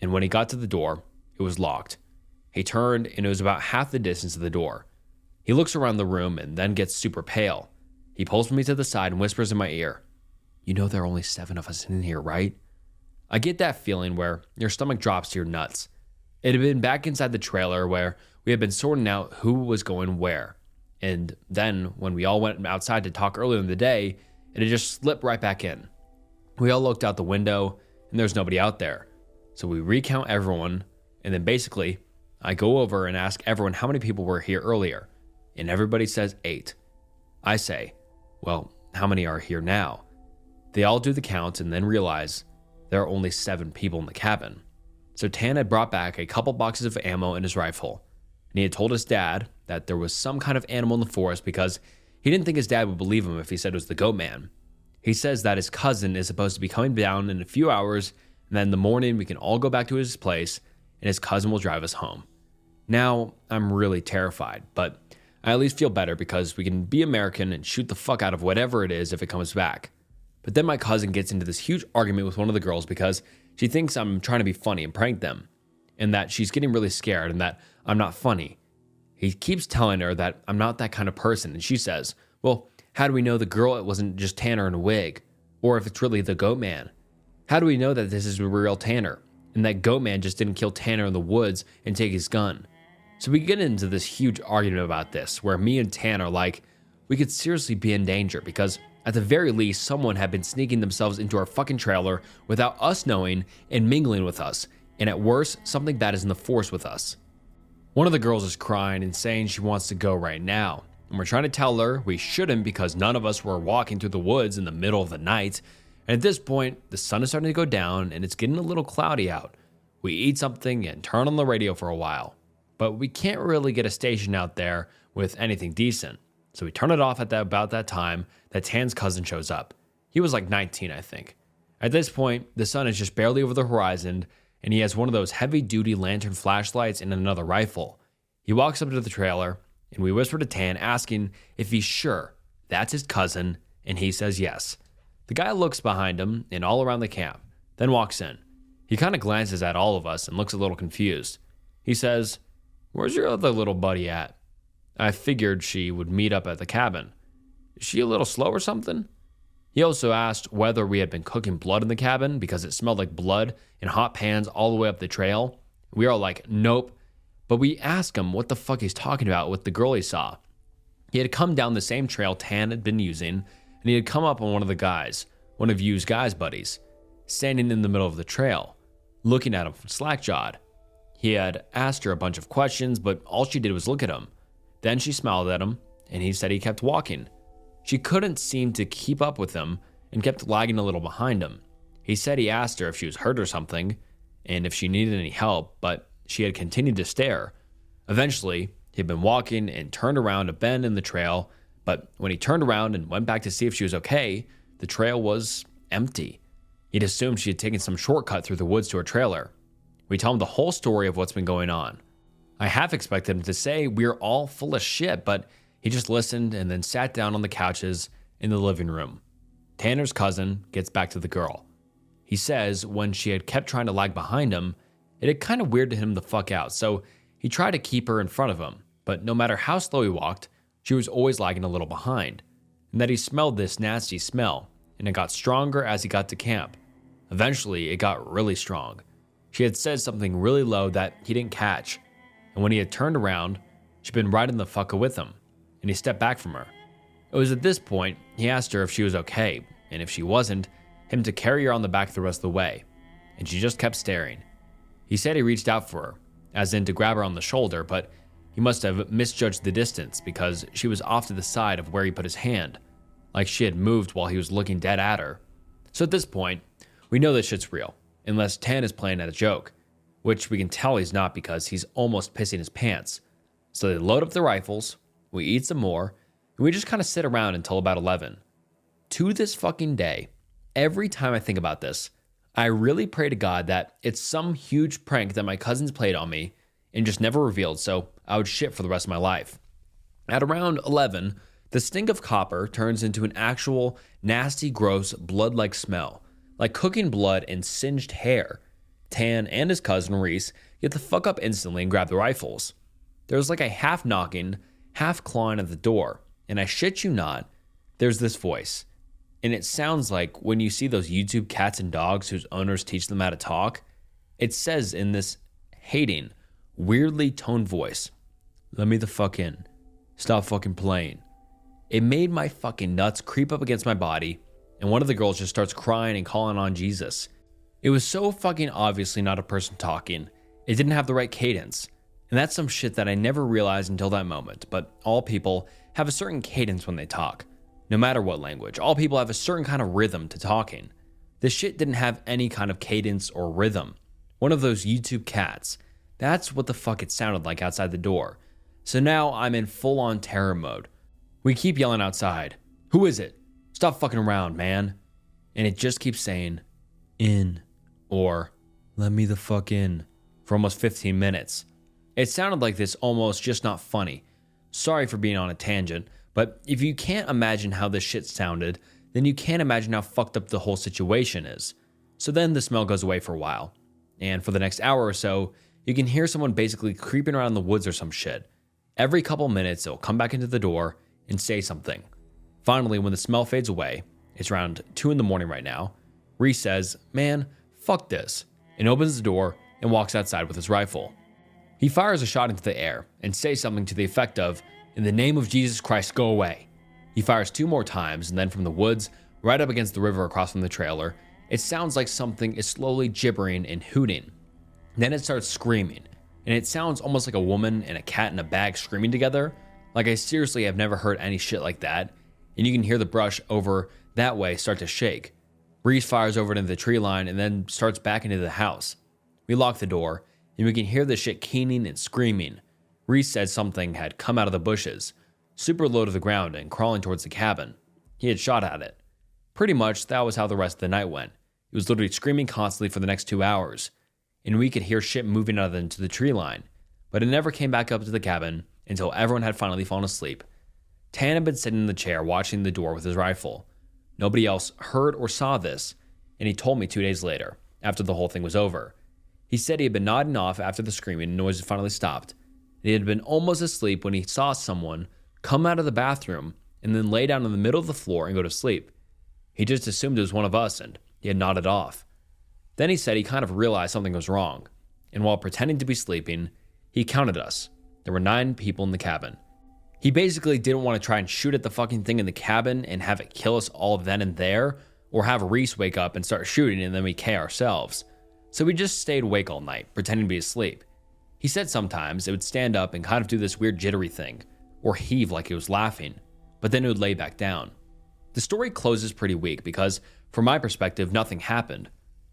And when he got to the door, it was locked. He turned, and it was about half the distance to the door. He looks around the room and then gets super pale. He pulls me to the side and whispers in my ear, "You know there are only 7 of us in here, right?" I get that feeling where your stomach drops to your nuts. It had been back inside the trailer where we had been sorting out who was going where. And then when we all went outside to talk earlier in the day, it had just slipped right back in. We all looked out the window and there's nobody out there. So we recount everyone, and then basically I go over and ask everyone how many people were here earlier, and everybody says 8. I say, well, how many are here now? They all do the count and then realize there are only 7 people in the cabin. So Tan had brought back a couple boxes of ammo in his rifle, and he had told his dad that there was some kind of animal in the forest because he didn't think his dad would believe him if he said it was the goatman. He says that his cousin is supposed to be coming down in a few hours, and then in the morning we can all go back to his place, and his cousin will drive us home. Now, I'm really terrified, but I at least feel better because we can be American and shoot the fuck out of whatever it is if it comes back. But then my cousin gets into this huge argument with one of the girls because she thinks I'm trying to be funny and prank them, and that she's getting really scared and that I'm not funny. He keeps telling her that I'm not that kind of person, and she says, well, how do we know the girl it wasn't just Tanner in a wig, or if it's really the goatman? How do we know that this is the real Tanner and that Goatman just didn't kill Tanner in the woods and take his gun? So we get into this huge argument about this where me and Tanner are like, we could seriously be in danger because at the very least, someone had been sneaking themselves into our fucking trailer without us knowing and mingling with us. And at worst, something bad is in the force with us. One of the girls is crying and saying she wants to go right now. And we're trying to tell her we shouldn't because none of us were walking through the woods in the middle of the night. And at this point, the sun is starting to go down and it's getting a little cloudy out. We eat something and turn on the radio for a while. But we can't really get a station out there with anything decent. So we turn it off at about that time that Tan's cousin shows up. He was like 19, I think. At this point, the sun is just barely over the horizon, and he has one of those heavy-duty lantern flashlights and another rifle. He walks up to the trailer, and we whisper to Tan, asking if he's sure that's his cousin, and he says yes. The guy looks behind him and all around the camp, then walks in. He kind of glances at all of us and looks a little confused. He says, "Where's your other little buddy at?" I figured she would meet up at the cabin. Is she a little slow or something? He also asked whether we had been cooking blood in the cabin because it smelled like blood in hot pans all the way up the trail. We are all like, nope. But we asked him what the fuck he's talking about with the girl he saw. He had come down the same trail Tan had been using, and he had come up on one of the guys, one of Yu's guys' buddies, standing in the middle of the trail, looking at him slack-jawed. He had asked her a bunch of questions, but all she did was look at him. Then she smiled at him, and he said he kept walking. She couldn't seem to keep up with him and kept lagging a little behind him. He said he asked her if she was hurt or something, and if she needed any help, but she had continued to stare. Eventually, he had been walking and turned around a bend in the trail, but when he turned around and went back to see if she was okay, the trail was empty. He'd assumed she had taken some shortcut through the woods to her trailer. We tell him the whole story of what's been going on. I half expected him to say we're all full of shit, but he just listened and then sat down on the couches in the living room. Tanner's cousin gets back to the girl. He says when she had kept trying to lag behind him, it had kind of weirded him the fuck out, so he tried to keep her in front of him, but no matter how slow he walked, she was always lagging a little behind, and that he smelled this nasty smell, and it got stronger as he got to camp. Eventually, it got really strong. She had said something really low that he didn't catch, and when he had turned around, she'd been right in the fucker with him, and he stepped back from her. It was at this point he asked her if she was okay, and if she wasn't, him to carry her on the back the rest of the way, and she just kept staring. He said he reached out for her, as in to grab her on the shoulder, but he must have misjudged the distance because she was off to the side of where he put his hand, like she had moved while he was looking dead at her. So at this point, we know this shit's real, unless Tan is playing at a joke, which we can tell he's not because he's almost pissing his pants. So they load up the rifles, we eat some more, and we just kind of sit around until about 11. To this fucking day, every time I think about this, I really pray to God that it's some huge prank that my cousins played on me and just never revealed, so I would shit for the rest of my life. At around 11, the stink of copper turns into an actual nasty, gross, blood-like smell, like cooking blood and singed hair. Tan and his cousin Reese get the fuck up instantly and grab the rifles. There's like a half knocking, half clawing at the door, and I shit you not, there's this voice. And it sounds like when you see those YouTube cats and dogs whose owners teach them how to talk, it says in this hating, weirdly toned voice, "Let me the fuck in. Stop fucking playing." It made my fucking nuts creep up against my body, and one of the girls just starts crying and calling on Jesus. It was so fucking obviously not a person talking. It didn't have the right cadence. And that's some shit that I never realized until that moment, but all people have a certain cadence when they talk. No matter what language, all people have a certain kind of rhythm to talking. This shit didn't have any kind of cadence or rhythm. One of those YouTube cats. That's what the fuck it sounded like outside the door. So now I'm in full-on terror mode. We keep yelling outside, "Who is it? Stop fucking around, man." And it just keeps saying, "In," or "Let me the fuck in," for almost 15 minutes. It sounded like this almost just not funny. Sorry for being on a tangent, but if you can't imagine how this shit sounded, then you can't imagine how fucked up the whole situation is. So then the smell goes away for a while. And for the next hour or so, you can hear someone basically creeping around the woods or some shit. Every couple minutes, they'll come back into the door and say something. Finally, when the smell fades away, it's around 2 in the morning right now, Reese says, "Man, fuck this," and opens the door and walks outside with his rifle. He fires a shot into the air and says something to the effect of, "In the name of Jesus Christ, go away." He fires 2 more times, and then from the woods, right up against the river across from the trailer, it sounds like something is slowly gibbering and hooting. Then it starts screaming, and it sounds almost like a woman and a cat in a bag screaming together. Like, I seriously have never heard any shit like that, and you can hear the brush over that way start to shake. Reese fires over into the tree line and then starts back into the house. We lock the door, and we can hear the shit keening and screaming. Reese said something had come out of the bushes, super low to the ground and crawling towards the cabin. He had shot at it. Pretty much that was how the rest of the night went. He was literally screaming constantly for the next 2 hours, and we could hear shit moving out into the tree line, but it never came back up to the cabin until everyone had finally fallen asleep. Tan had been sitting in the chair watching the door with his rifle. Nobody else heard or saw this, and he told me 2 days later, after the whole thing was over. He said he had been nodding off after the screaming and noise had finally stopped. He had been almost asleep when he saw someone come out of the bathroom and then lay down in the middle of the floor and go to sleep. He just assumed it was one of us, and he had nodded off. Then he said he kind of realized something was wrong, and while pretending to be sleeping, he counted us. There were 9 people in the cabin. He basically didn't want to try and shoot at the fucking thing in the cabin and have it kill us all then and there, or have Reese wake up and start shooting and then we K ourselves. So we just stayed awake all night, pretending to be asleep. He said sometimes it would stand up and kind of do this weird jittery thing, or heave like it was laughing, but then it would lay back down. The story closes pretty weak because, from my perspective, nothing happened.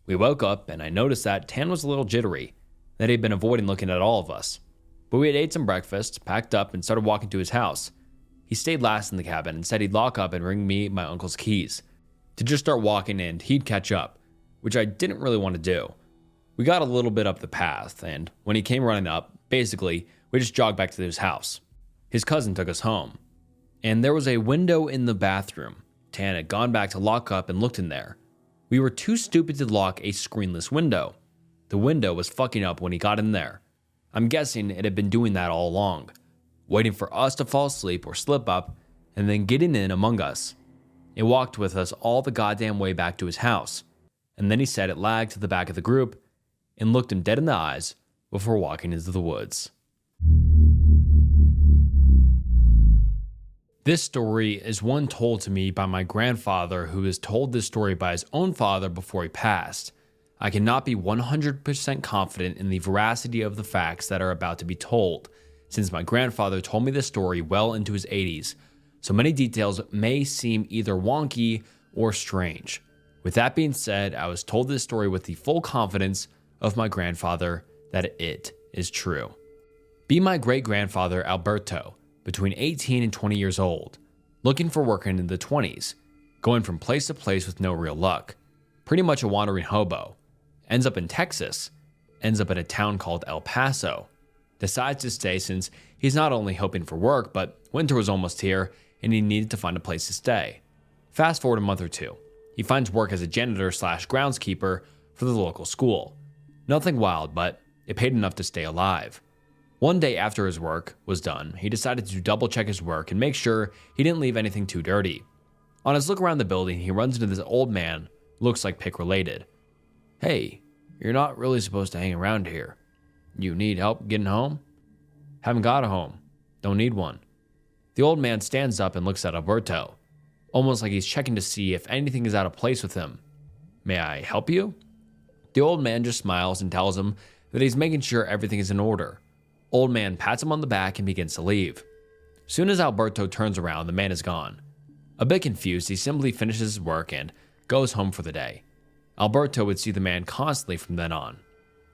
We woke up and I noticed that Tan was a little jittery, that he'd been avoiding looking at all of us. But we had ate some breakfast, packed up, and started walking to his house. He stayed last in the cabin and said he'd lock up and bring me my uncle's keys to just start walking and he'd catch up, which I didn't really want to do. We got a little bit up the path, and when he came running up, basically, we just jogged back to his house. His cousin took us home, and there was a window in the bathroom. Tan had gone back to lock up and looked in there. We were too stupid to lock a screenless window. The window was fucking up when he got in there. I'm guessing it had been doing that all along, waiting for us to fall asleep or slip up, and then getting in among us. It walked with us all the goddamn way back to his house, and then he said it lagged to the back of the group and looked him dead in the eyes before walking into the woods. This story is one told to me by my grandfather, who was told this story by his own father before he passed. I cannot be 100% confident in the veracity of the facts that are about to be told, since my grandfather told me this story well into his 80s, so many details may seem either wonky or strange. With that being said, I was told this story with the full confidence of my grandfather that it is true. Be my great-grandfather Alberto, between 18 and 20 years old, looking for work in the 20s, going from place to place with no real luck, pretty much a wandering hobo. Ends up in Texas, ends up in a town called El Paso, decides to stay since he's not only hoping for work, but winter was almost here and he needed to find a place to stay. Fast forward a month or two, he finds work as a janitor / groundskeeper for the local school. Nothing wild, but it paid enough to stay alive. One day after his work was done, he decided to double check his work and make sure he didn't leave anything too dirty. On his look around the building, he runs into this old man, looks like Pick related. "Hey, you're not really supposed to hang around here. You need help getting home?" "Haven't got a home. Don't need one." The old man stands up and looks at Alberto, almost like he's checking to see if anything is out of place with him. "May I help you?" The old man just smiles and tells him that he's making sure everything is in order. Old man pats him on the back and begins to leave. Soon as Alberto turns around, the man is gone. A bit confused, he simply finishes his work and goes home for the day. Alberto would see the man constantly from then on.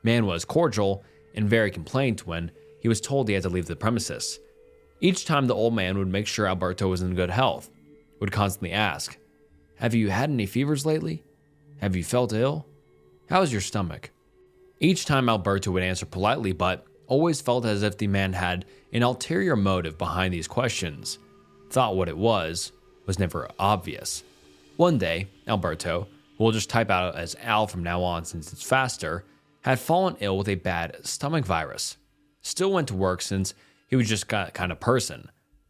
Man was cordial and very complained when he was told he had to leave the premises. Each time the old man would make sure Alberto was in good health, would constantly ask, "Have you had any fevers lately? Have you felt ill? How's your stomach?" Each time Alberto would answer politely, but always felt as if the man had an ulterior motive behind these questions. Thought what it was never obvious. One day, Alberto, who we'll just type out as Al from now on since it's faster, had fallen ill with a bad stomach virus. Still went to work since he was just that kind of person.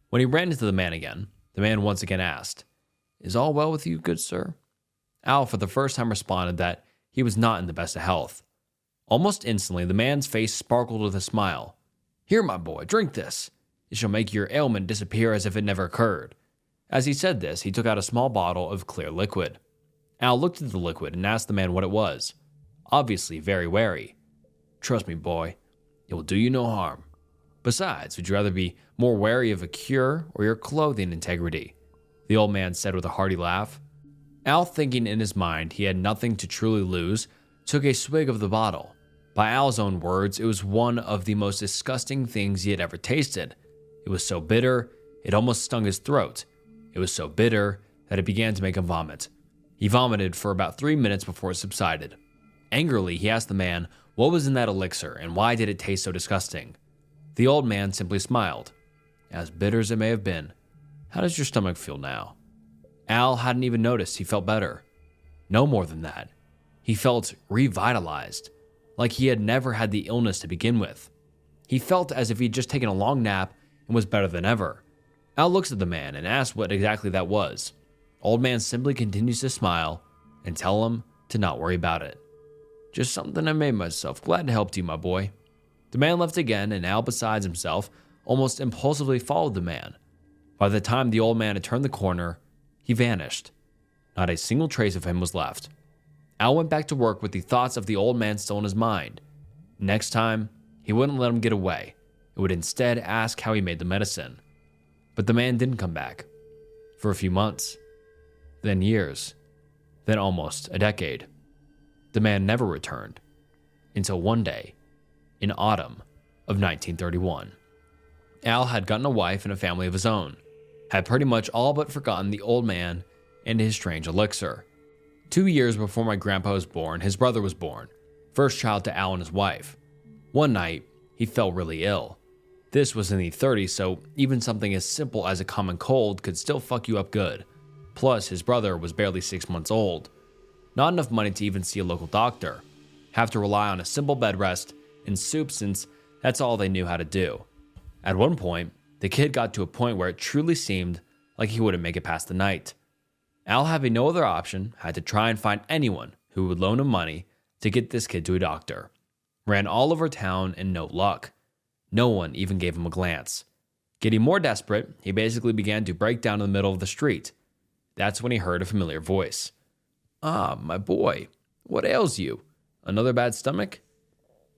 When he ran into the man again, the man once again asked, "Is all well with you, good sir?" Al for the first time responded that he was not in the best of health. Almost instantly, the man's face sparkled with a smile. "Here, my boy, drink this. It shall make your ailment disappear as if it never occurred." As he said this, he took out a small bottle of clear liquid. Al looked at the liquid and asked the man what it was, obviously very wary. "Trust me, boy, it will do you no harm. Besides, would you rather be more wary of a cure or your clothing integrity?" the old man said with a hearty laugh. Al, thinking in his mind he had nothing to truly lose, took a swig of the bottle. By Al's own words, it was one of the most disgusting things he had ever tasted. It was so bitter, it almost stung his throat. It was so bitter that it began to make him vomit. He vomited for about 3 minutes before it subsided. Angrily, he asked the man what was in that elixir and why did it taste so disgusting. The old man simply smiled. "As bitter as it may have been, how does your stomach feel now?" Al hadn't even noticed he felt better. No more than that. He felt revitalized, like he had never had the illness to begin with. He felt as if he'd just taken a long nap and was better than ever. Al looks at the man and asks what exactly that was. Old man simply continues to smile and tell him to not worry about it. "Just something I made myself. Glad to help you, my boy." The man left again, and Al, besides himself, almost impulsively followed the man. By the time the old man had turned the corner, he vanished. Not a single trace of him was left. Al went back to work with the thoughts of the old man still in his mind. Next time, he wouldn't let him get away. He would instead ask how he made the medicine. But the man didn't come back. For a few months, then years, then almost a decade. The man never returned, until one day, in autumn of 1931. Al had gotten a wife and a family of his own, had pretty much all but forgotten the old man and his strange elixir. 2 years before my grandpa was born, his brother was born, first child to Al and his wife. One night, he fell really ill. This was in the 30s, so even something as simple as a common cold could still fuck you up good. Plus, his brother was barely 6 months old. Not enough money to even see a local doctor. Have to rely on a simple bed rest and soup since that's all they knew how to do. At one point, the kid got to a point where it truly seemed like he wouldn't make it past the night. Al, having no other option, had to try and find anyone who would loan him money to get this kid to a doctor. Ran all over town and no luck. No one even gave him a glance. Getting more desperate, he basically began to break down in the middle of the street. That's when he heard a familiar voice. "Ah, my boy, what ails you? Another bad stomach?"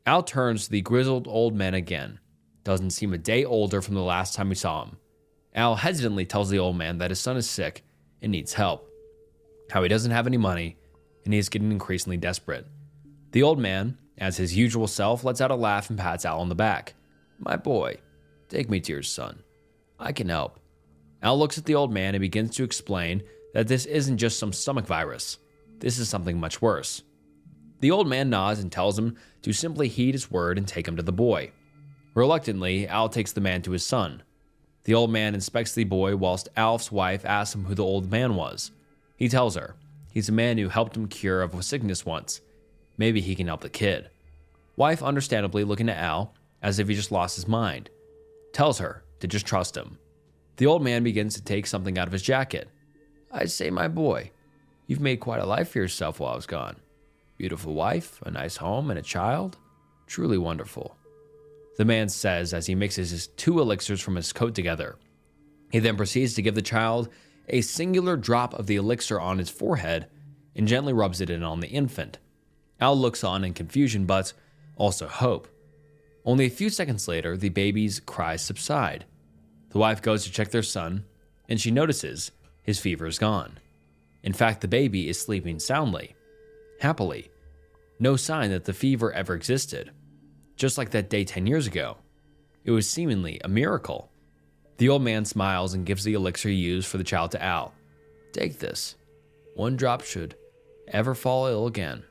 Al turns to the grizzled old man again. Doesn't seem a day older from the last time we saw him. Al hesitantly tells the old man that his son is sick and needs help. How he doesn't have any money, and he is getting increasingly desperate. The old man, as his usual self, lets out a laugh and pats Al on the back. "My boy, take me to your son. I can help." Al looks at the old man and begins to explain that this isn't just some stomach virus. This is something much worse. The old man nods and tells him to simply heed his word and take him to the boy. Reluctantly, Al takes the man to his son. The old man inspects the boy whilst Alf's wife asks him who the old man was. He tells her he's a man who helped him cure of a sickness once. Maybe he can help the kid. Wife understandably looking at Al as if he just lost his mind. Tells her to just trust him. The old man begins to take something out of his jacket. "I say, my boy, you've made quite a life for yourself while I was gone. Beautiful wife, a nice home, and a child. Truly wonderful," the man says as he mixes his 2 elixirs from his coat together. He then proceeds to give the child a singular drop of the elixir on his forehead and gently rubs it in on the infant. Al looks on in confusion, but also hope. Only a few seconds later, the baby's cries subside. The wife goes to check their son, and she notices his fever is gone. In fact, the baby is sleeping soundly, happily. No sign that the fever ever existed. Just like that day 10 years ago. It was seemingly a miracle. The old man smiles and gives the elixir he used for the child to Al. "Take this. 1 drop should ever fall ill again."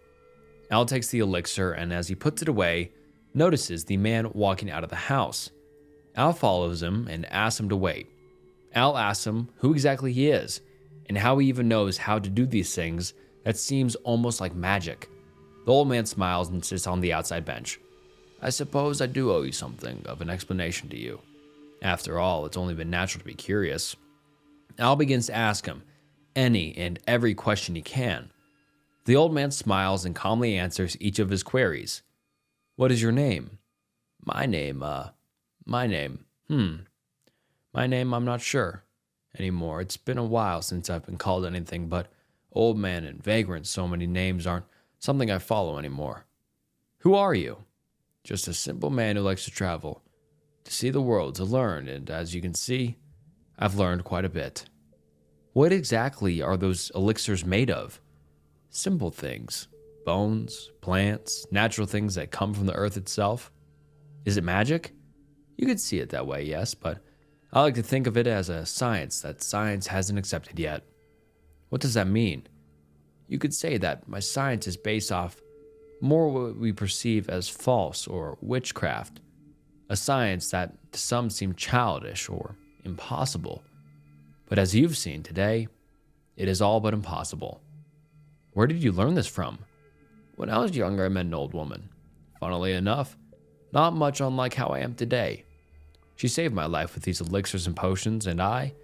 Al takes the elixir and as he puts it away, notices the man walking out of the house. Al follows him and asks him to wait. Al asks him who exactly he is and how he even knows how to do these things that seems almost like magic. The old man smiles and sits on the outside bench. "I suppose I do owe you something of an explanation to you. After all, it's only been natural to be curious." Al begins to ask him any and every question he can. The old man smiles and calmly answers each of his queries. What is your name? My name, I'm not sure anymore. It's been a while since I've been called anything but old man and vagrant. So many names aren't something I follow anymore. Who are you? Just a simple man who likes to travel, to see the world, to learn, and as you can see, I've learned quite a bit. What exactly are those elixirs made of? Simple things. Bones, plants, natural things that come from the earth itself. Is it magic? You could see it that way, yes, but I like to think of it as a science that science hasn't accepted yet. What does that mean? You could say that my science is based off more what we perceive as false or witchcraft, a science that to some seems childish or impossible. But as you've seen today, it is all but impossible. Where did you learn this from? When I was younger, I met an old woman. Funnily enough, not much unlike how I am today. She saved my life with these elixirs and potions, and I,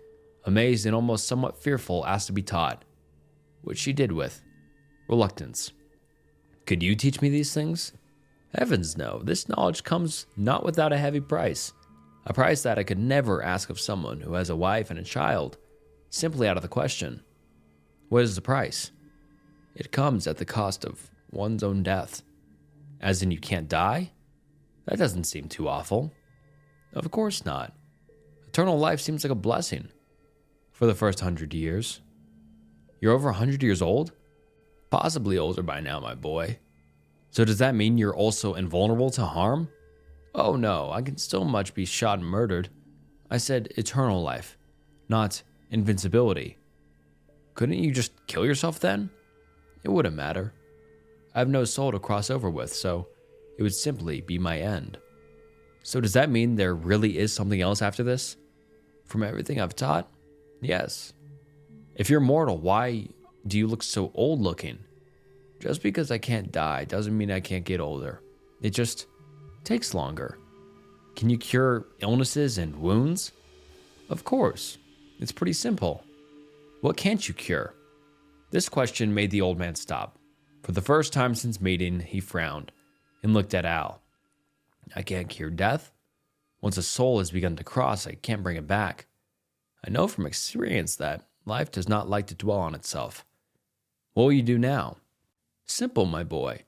amazed and almost somewhat fearful, asked to be taught, which she did with reluctance. Could you teach me these things? Heavens no, this knowledge comes not without a heavy price, a price that I could never ask of someone who has a wife and a child, simply out of the question. What is the price? It comes at the cost of one's own death. As in you can't die? That doesn't seem too awful. Of course not. Eternal life seems like a blessing. For the first 100 years. You're over 100 years old? Possibly older by now, my boy. So does that mean you're also invulnerable to harm? Oh no, I can still much be shot and murdered. I said eternal life, not invincibility. Couldn't you just kill yourself then? It wouldn't matter. I have no soul to cross over with, so it would simply be my end. So does that mean there really is something else after this? From everything I've taught? Yes. If you're mortal, why do you look so old looking? Just because I can't die doesn't mean I can't get older. It just takes longer. Can you cure illnesses and wounds? Of course. It's pretty simple. What can't you cure? This question made the old man stop. For the first time since meeting, he frowned and looked at Al. I can't cure death. Once a soul has begun to cross, I can't bring it back. I know from experience that life does not like to dwell on itself. What will you do now? Simple, my boy.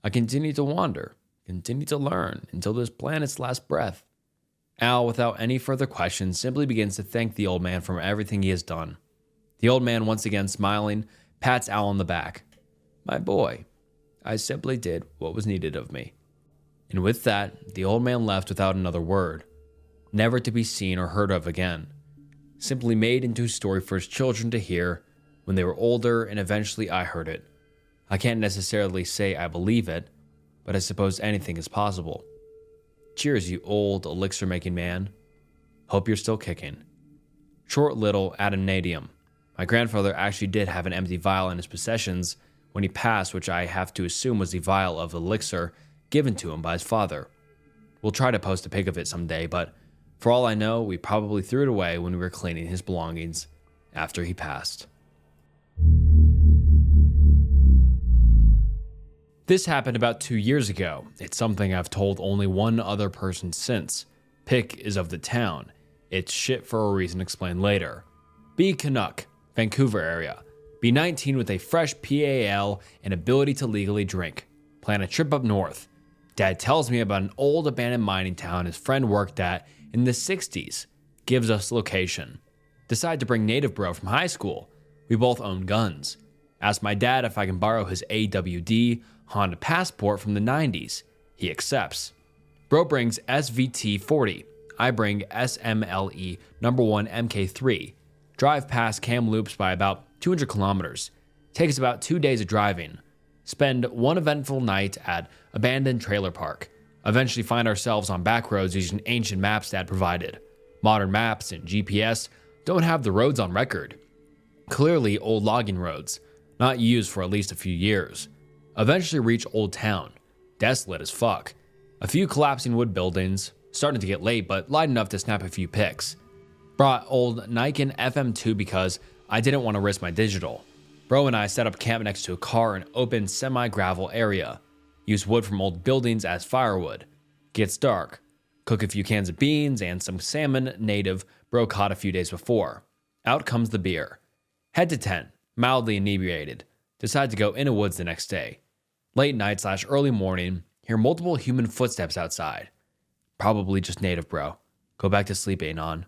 I continue to wander, continue to learn until this planet's last breath. Al, without any further questions, simply begins to thank the old man for everything he has done. The old man, once again smiling, pats Al on the back. My boy, I simply did what was needed of me. And with that, the old man left without another word, never to be seen or heard of again. Simply made into a story for his children to hear when they were older, and eventually I heard it. I can't necessarily say I believe it, but I suppose anything is possible. Cheers, you old elixir-making man. Hope you're still kicking. Short little Adamnadium. My grandfather actually did have an empty vial in his possessions when he passed, which I have to assume was the vial of elixir given to him by his father. We'll try to post a pic of it someday, but for all I know, we probably threw it away when we were cleaning his belongings after he passed. This happened about 2 years ago. It's something I've told only one other person since. Pick is of the town. It's shit for a reason explained later. B. Canuck, Vancouver area. Be 19 with a fresh PAL and ability to legally drink. Plan a trip up north. Dad tells me about an old abandoned mining town his friend worked at in the 60s. Gives us location. Decide to bring native bro from high school. We both own guns. Ask my dad if I can borrow his AWD Honda Passport from the 90s. He accepts. Bro brings SVT 40. I bring SMLE number 1 MK3. Drive past Kamloops by about 200 kilometers. Takes about 2 days of driving. Spend one eventful night at abandoned trailer park. Eventually find ourselves on back roads using ancient maps Dad provided. Modern maps and GPS don't have the roads on record. Clearly old logging roads, not used for at least a few years. Eventually reach Old Town. Desolate as fuck. A few collapsing wood buildings. Starting to get late, but light enough to snap a few pics. Brought old Nikon FM2 because I didn't want to risk my digital. Bro and I set up camp next to a car in an open semi-gravel area. Use wood from old buildings as firewood. Gets dark. Cook a few cans of beans and some salmon native bro caught a few days before. Out comes the beer. Head to tent, mildly inebriated. Decide to go in the woods the next day. Late night / early morning, hear multiple human footsteps outside. Probably just native bro. Go back to sleep, Anon.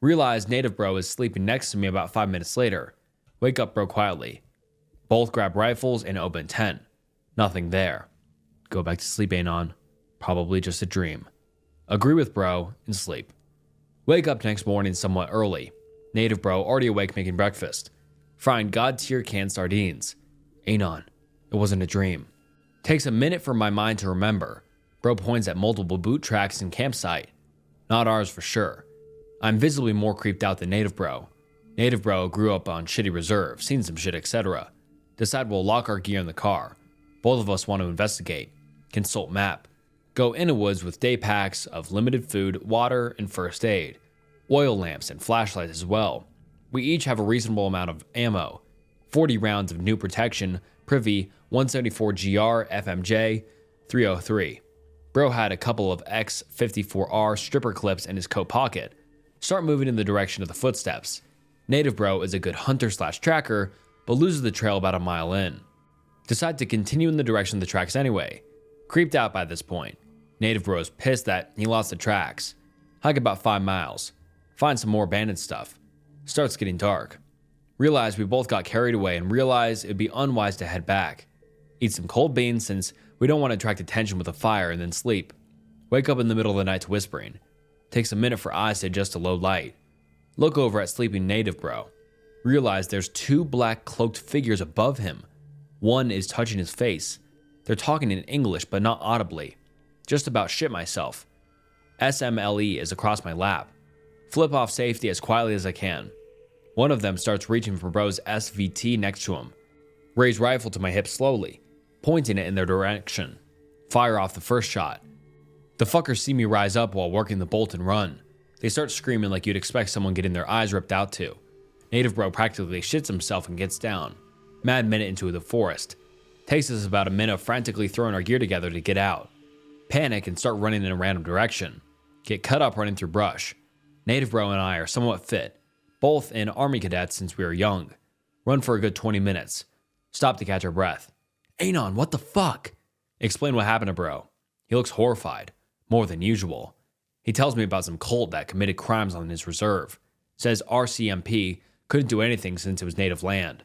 Realize native bro is sleeping next to me about 5 minutes later. Wake up bro quietly. Both grab rifles and open tent. Nothing there. Go back to sleep, Anon. Probably just a dream. Agree with bro and sleep. Wake up next morning somewhat early. Native bro already awake making breakfast. Frying god-tier canned sardines. Anon. It wasn't a dream. Takes a minute for my mind to remember. Bro points at multiple boot tracks and campsite. Not ours for sure. I'm visibly more creeped out than native bro. Native bro grew up on shitty reserve, seen some shit, etc. Decide we'll lock our gear in the car. Both of us want to investigate. Consult map. Go in the woods with day packs of limited food, water, and first aid. Oil lamps and flashlights as well. We each have a reasonable amount of ammo. 40 rounds of new protection, Privy 174 GR FMJ 303. Bro had a couple of X54R stripper clips in his coat pocket. Start moving in the direction of the footsteps. Native bro is a good hunter / tracker, but loses the trail about a mile in. Decide to continue in the direction of the tracks anyway. Creeped out by this point. Native bro is pissed that he lost the tracks. Hike about 5 miles. Find some more abandoned stuff. Starts getting dark. Realize we both got carried away and realize it'd be unwise to head back. Eat some cold beans since we don't want to attract attention with a fire and then sleep. Wake up in the middle of the night to whispering. Takes a minute for eyes to adjust to low light. Look over at sleeping native bro. Realize there's 2 black cloaked figures above him. One is touching his face. They're talking in English but not audibly. Just about shit myself. SMLE is across my lap. Flip off safety as quietly as I can. One of them starts reaching for bro's SVT next to him. Raise rifle to my hip slowly, pointing it in their direction. Fire off the first shot. The fuckers see me rise up while working the bolt and run. They start screaming like you'd expect someone getting their eyes ripped out to. Native bro practically shits himself and gets down. Mad minute into the forest. Takes us about a minute of frantically throwing our gear together to get out. Panic and start running in a random direction. Get cut up running through brush. Native bro and I are somewhat fit. Both in army cadets since we were young. Run for a good 20 minutes. Stop to catch our breath. Anon, what the fuck? Explain what happened to bro. He looks horrified. More than usual. He tells me about some cult that committed crimes on his reserve. Says RCMP couldn't do anything since it was native land.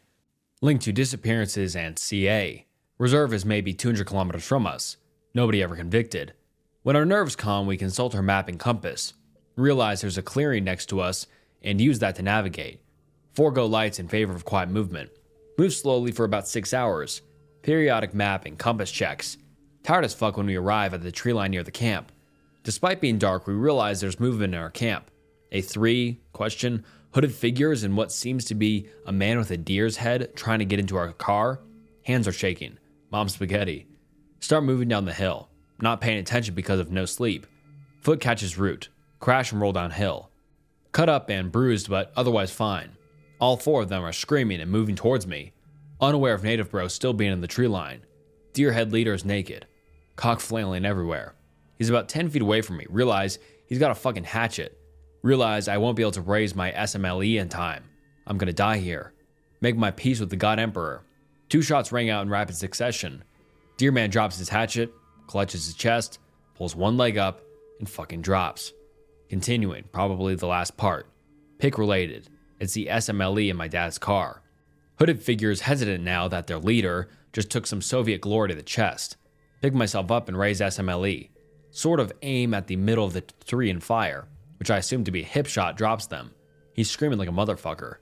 Linked to disappearances and CA. Reserve is maybe 200 kilometers from us. Nobody ever convicted. When our nerves calm, we consult our map and compass. Realize there's a clearing next to us and use that to navigate. Forego lights in favor of quiet movement. Move slowly for about 6 hours. Periodic map and compass checks. Tired as fuck when we arrive at the tree line near the camp. Despite being dark, we realize there's movement in our camp. A hooded figures and what seems to be a man with a deer's head trying to get into our car. Hands are shaking. Mom spaghetti. Start moving down the hill. Not paying attention because of no sleep. Foot catches root. Crash and roll downhill. Cut up and bruised but otherwise fine. All 4 of them are screaming and moving towards me. Unaware of native bro still being in the tree line. Deer head leader is naked. Cock flailing everywhere. He's about 10 feet away from me. Realize he's got a fucking hatchet. Realize I won't be able to raise my SMLE in time. I'm gonna die here. Make my peace with the God Emperor. 2 shots rang out in rapid succession. Deer man drops his hatchet, clutches his chest, pulls one leg up, and fucking drops. Continuing, probably the last part. Pick related. It's the SMLE in my dad's car. Hooded figures hesitant now that their leader just took some Soviet glory to the chest. Pick myself up and raise SMLE. Sort of aim at the middle of the tree and fire, which I assume to be a hip shot drops them. He's screaming like a motherfucker.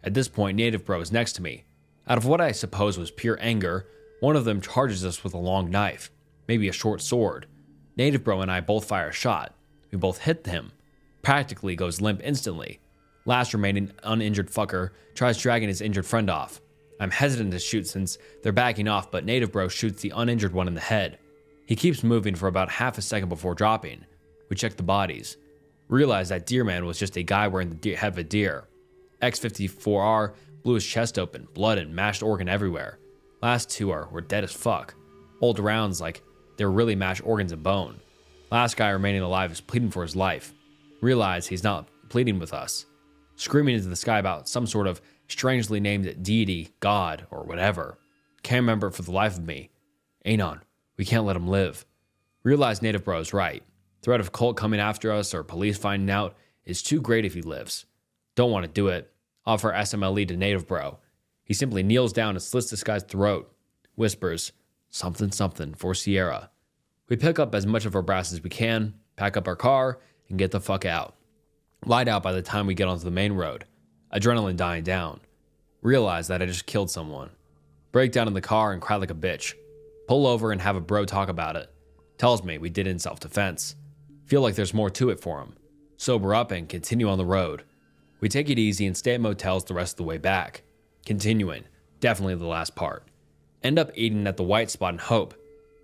At this point, native bro is next to me. Out of what I suppose was pure anger, one of them charges us with a long knife, maybe a short sword. Native bro and I both fire a shot. We both hit him. Practically goes limp instantly. Last remaining uninjured fucker tries dragging his injured friend off. I'm hesitant to shoot since they're backing off, but native bro shoots the uninjured one in the head. He keeps moving for about half a second before dropping. We check the bodies. Realize that deer man was just a guy wearing the head of a deer. X54R, blew his chest open, blood and mashed organ everywhere. Last two were dead as fuck. Old rounds like they were really mashed organs and bone. Last guy remaining alive is pleading for his life. Realize he's not pleading with us. Screaming into the sky about some sort of strangely named deity, god, or whatever. Can't remember it for the life of me. Anon, we can't let him live. Realize Native Bro is right. Threat of cult coming after us or police finding out is too great if he lives. Don't want to do it. Offer SMLE to Native Bro. He simply kneels down and slits this guy's throat. Whispers, something something for Sierra. We pick up as much of our brass as we can, pack up our car, and get the fuck out. Light out by the time we get onto the main road. Adrenaline dying down. Realize that I just killed someone. Break down in the car and cry like a bitch. Pull over and have a bro talk about it. Tells me we did it in self-defense. Feel like there's more to it for him. Sober up and continue on the road. We take it easy and stay at motels the rest of the way back. Continuing, definitely the last part. End up eating at the White Spot in Hope.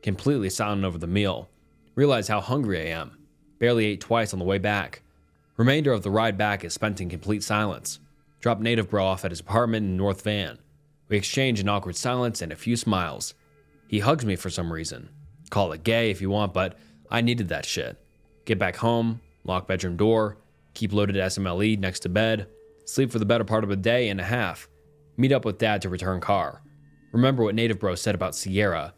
Completely silent over the meal. Realize how hungry I am. Barely ate twice on the way back. Remainder of the ride back is spent in complete silence. Drop Native Bro off at his apartment in North Van. We exchange an awkward silence and a few smiles. He hugs me for some reason. Call it gay if you want, but I needed that shit. Get back home, lock bedroom door, keep loaded SMLE next to bed, sleep for the better part of a day and a half. Meet up with dad to return car. Remember what Native Bro said about Sierra.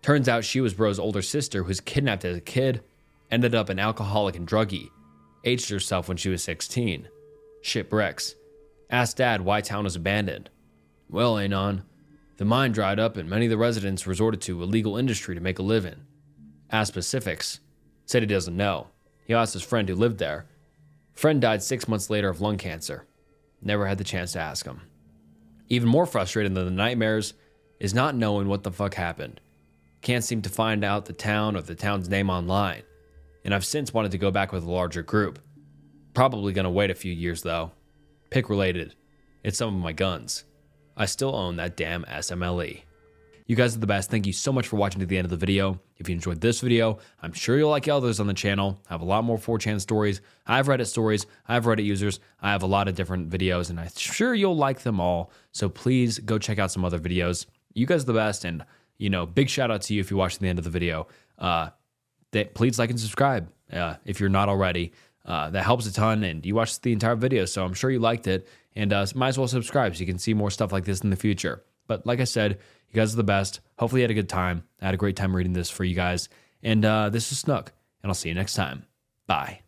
Turns out she was Bro's older sister who was kidnapped as a kid, ended up an alcoholic and druggie, aged herself when she was 16. Shit bricks. Asked dad why town was abandoned. Well, Anon, the mine dried up and many of the residents resorted to illegal industry to make a living. Asked specifics. Said he doesn't know. He asked his friend who lived there. Friend died 6 months later of lung cancer. Never had the chance to ask him. Even more frustrating than the nightmares is not knowing what the fuck happened. Can't seem to find out the town or the town's name online. And I've since wanted to go back with a larger group. Probably gonna wait a few years though. Pick related. It's some of my guns. I still own that damn SMLE. You guys are the best. Thank you so much for watching to the end of the video. If you enjoyed this video, I'm sure you'll like others on the channel. I have a lot more 4chan stories. I have Reddit stories. I have Reddit users. I have a lot of different videos, and I'm sure you'll like them all. So please go check out some other videos. You guys are the best, and big shout out to you if you watch the end of the video. Please like and subscribe if you're not already. That helps a ton, and you watched the entire video, so I'm sure you liked it. And might as well subscribe so you can see more stuff like this in the future. But like I said, you guys are the best. Hopefully you had a good time. I had a great time reading this for you guys. And this is Snook, and I'll see you next time. Bye.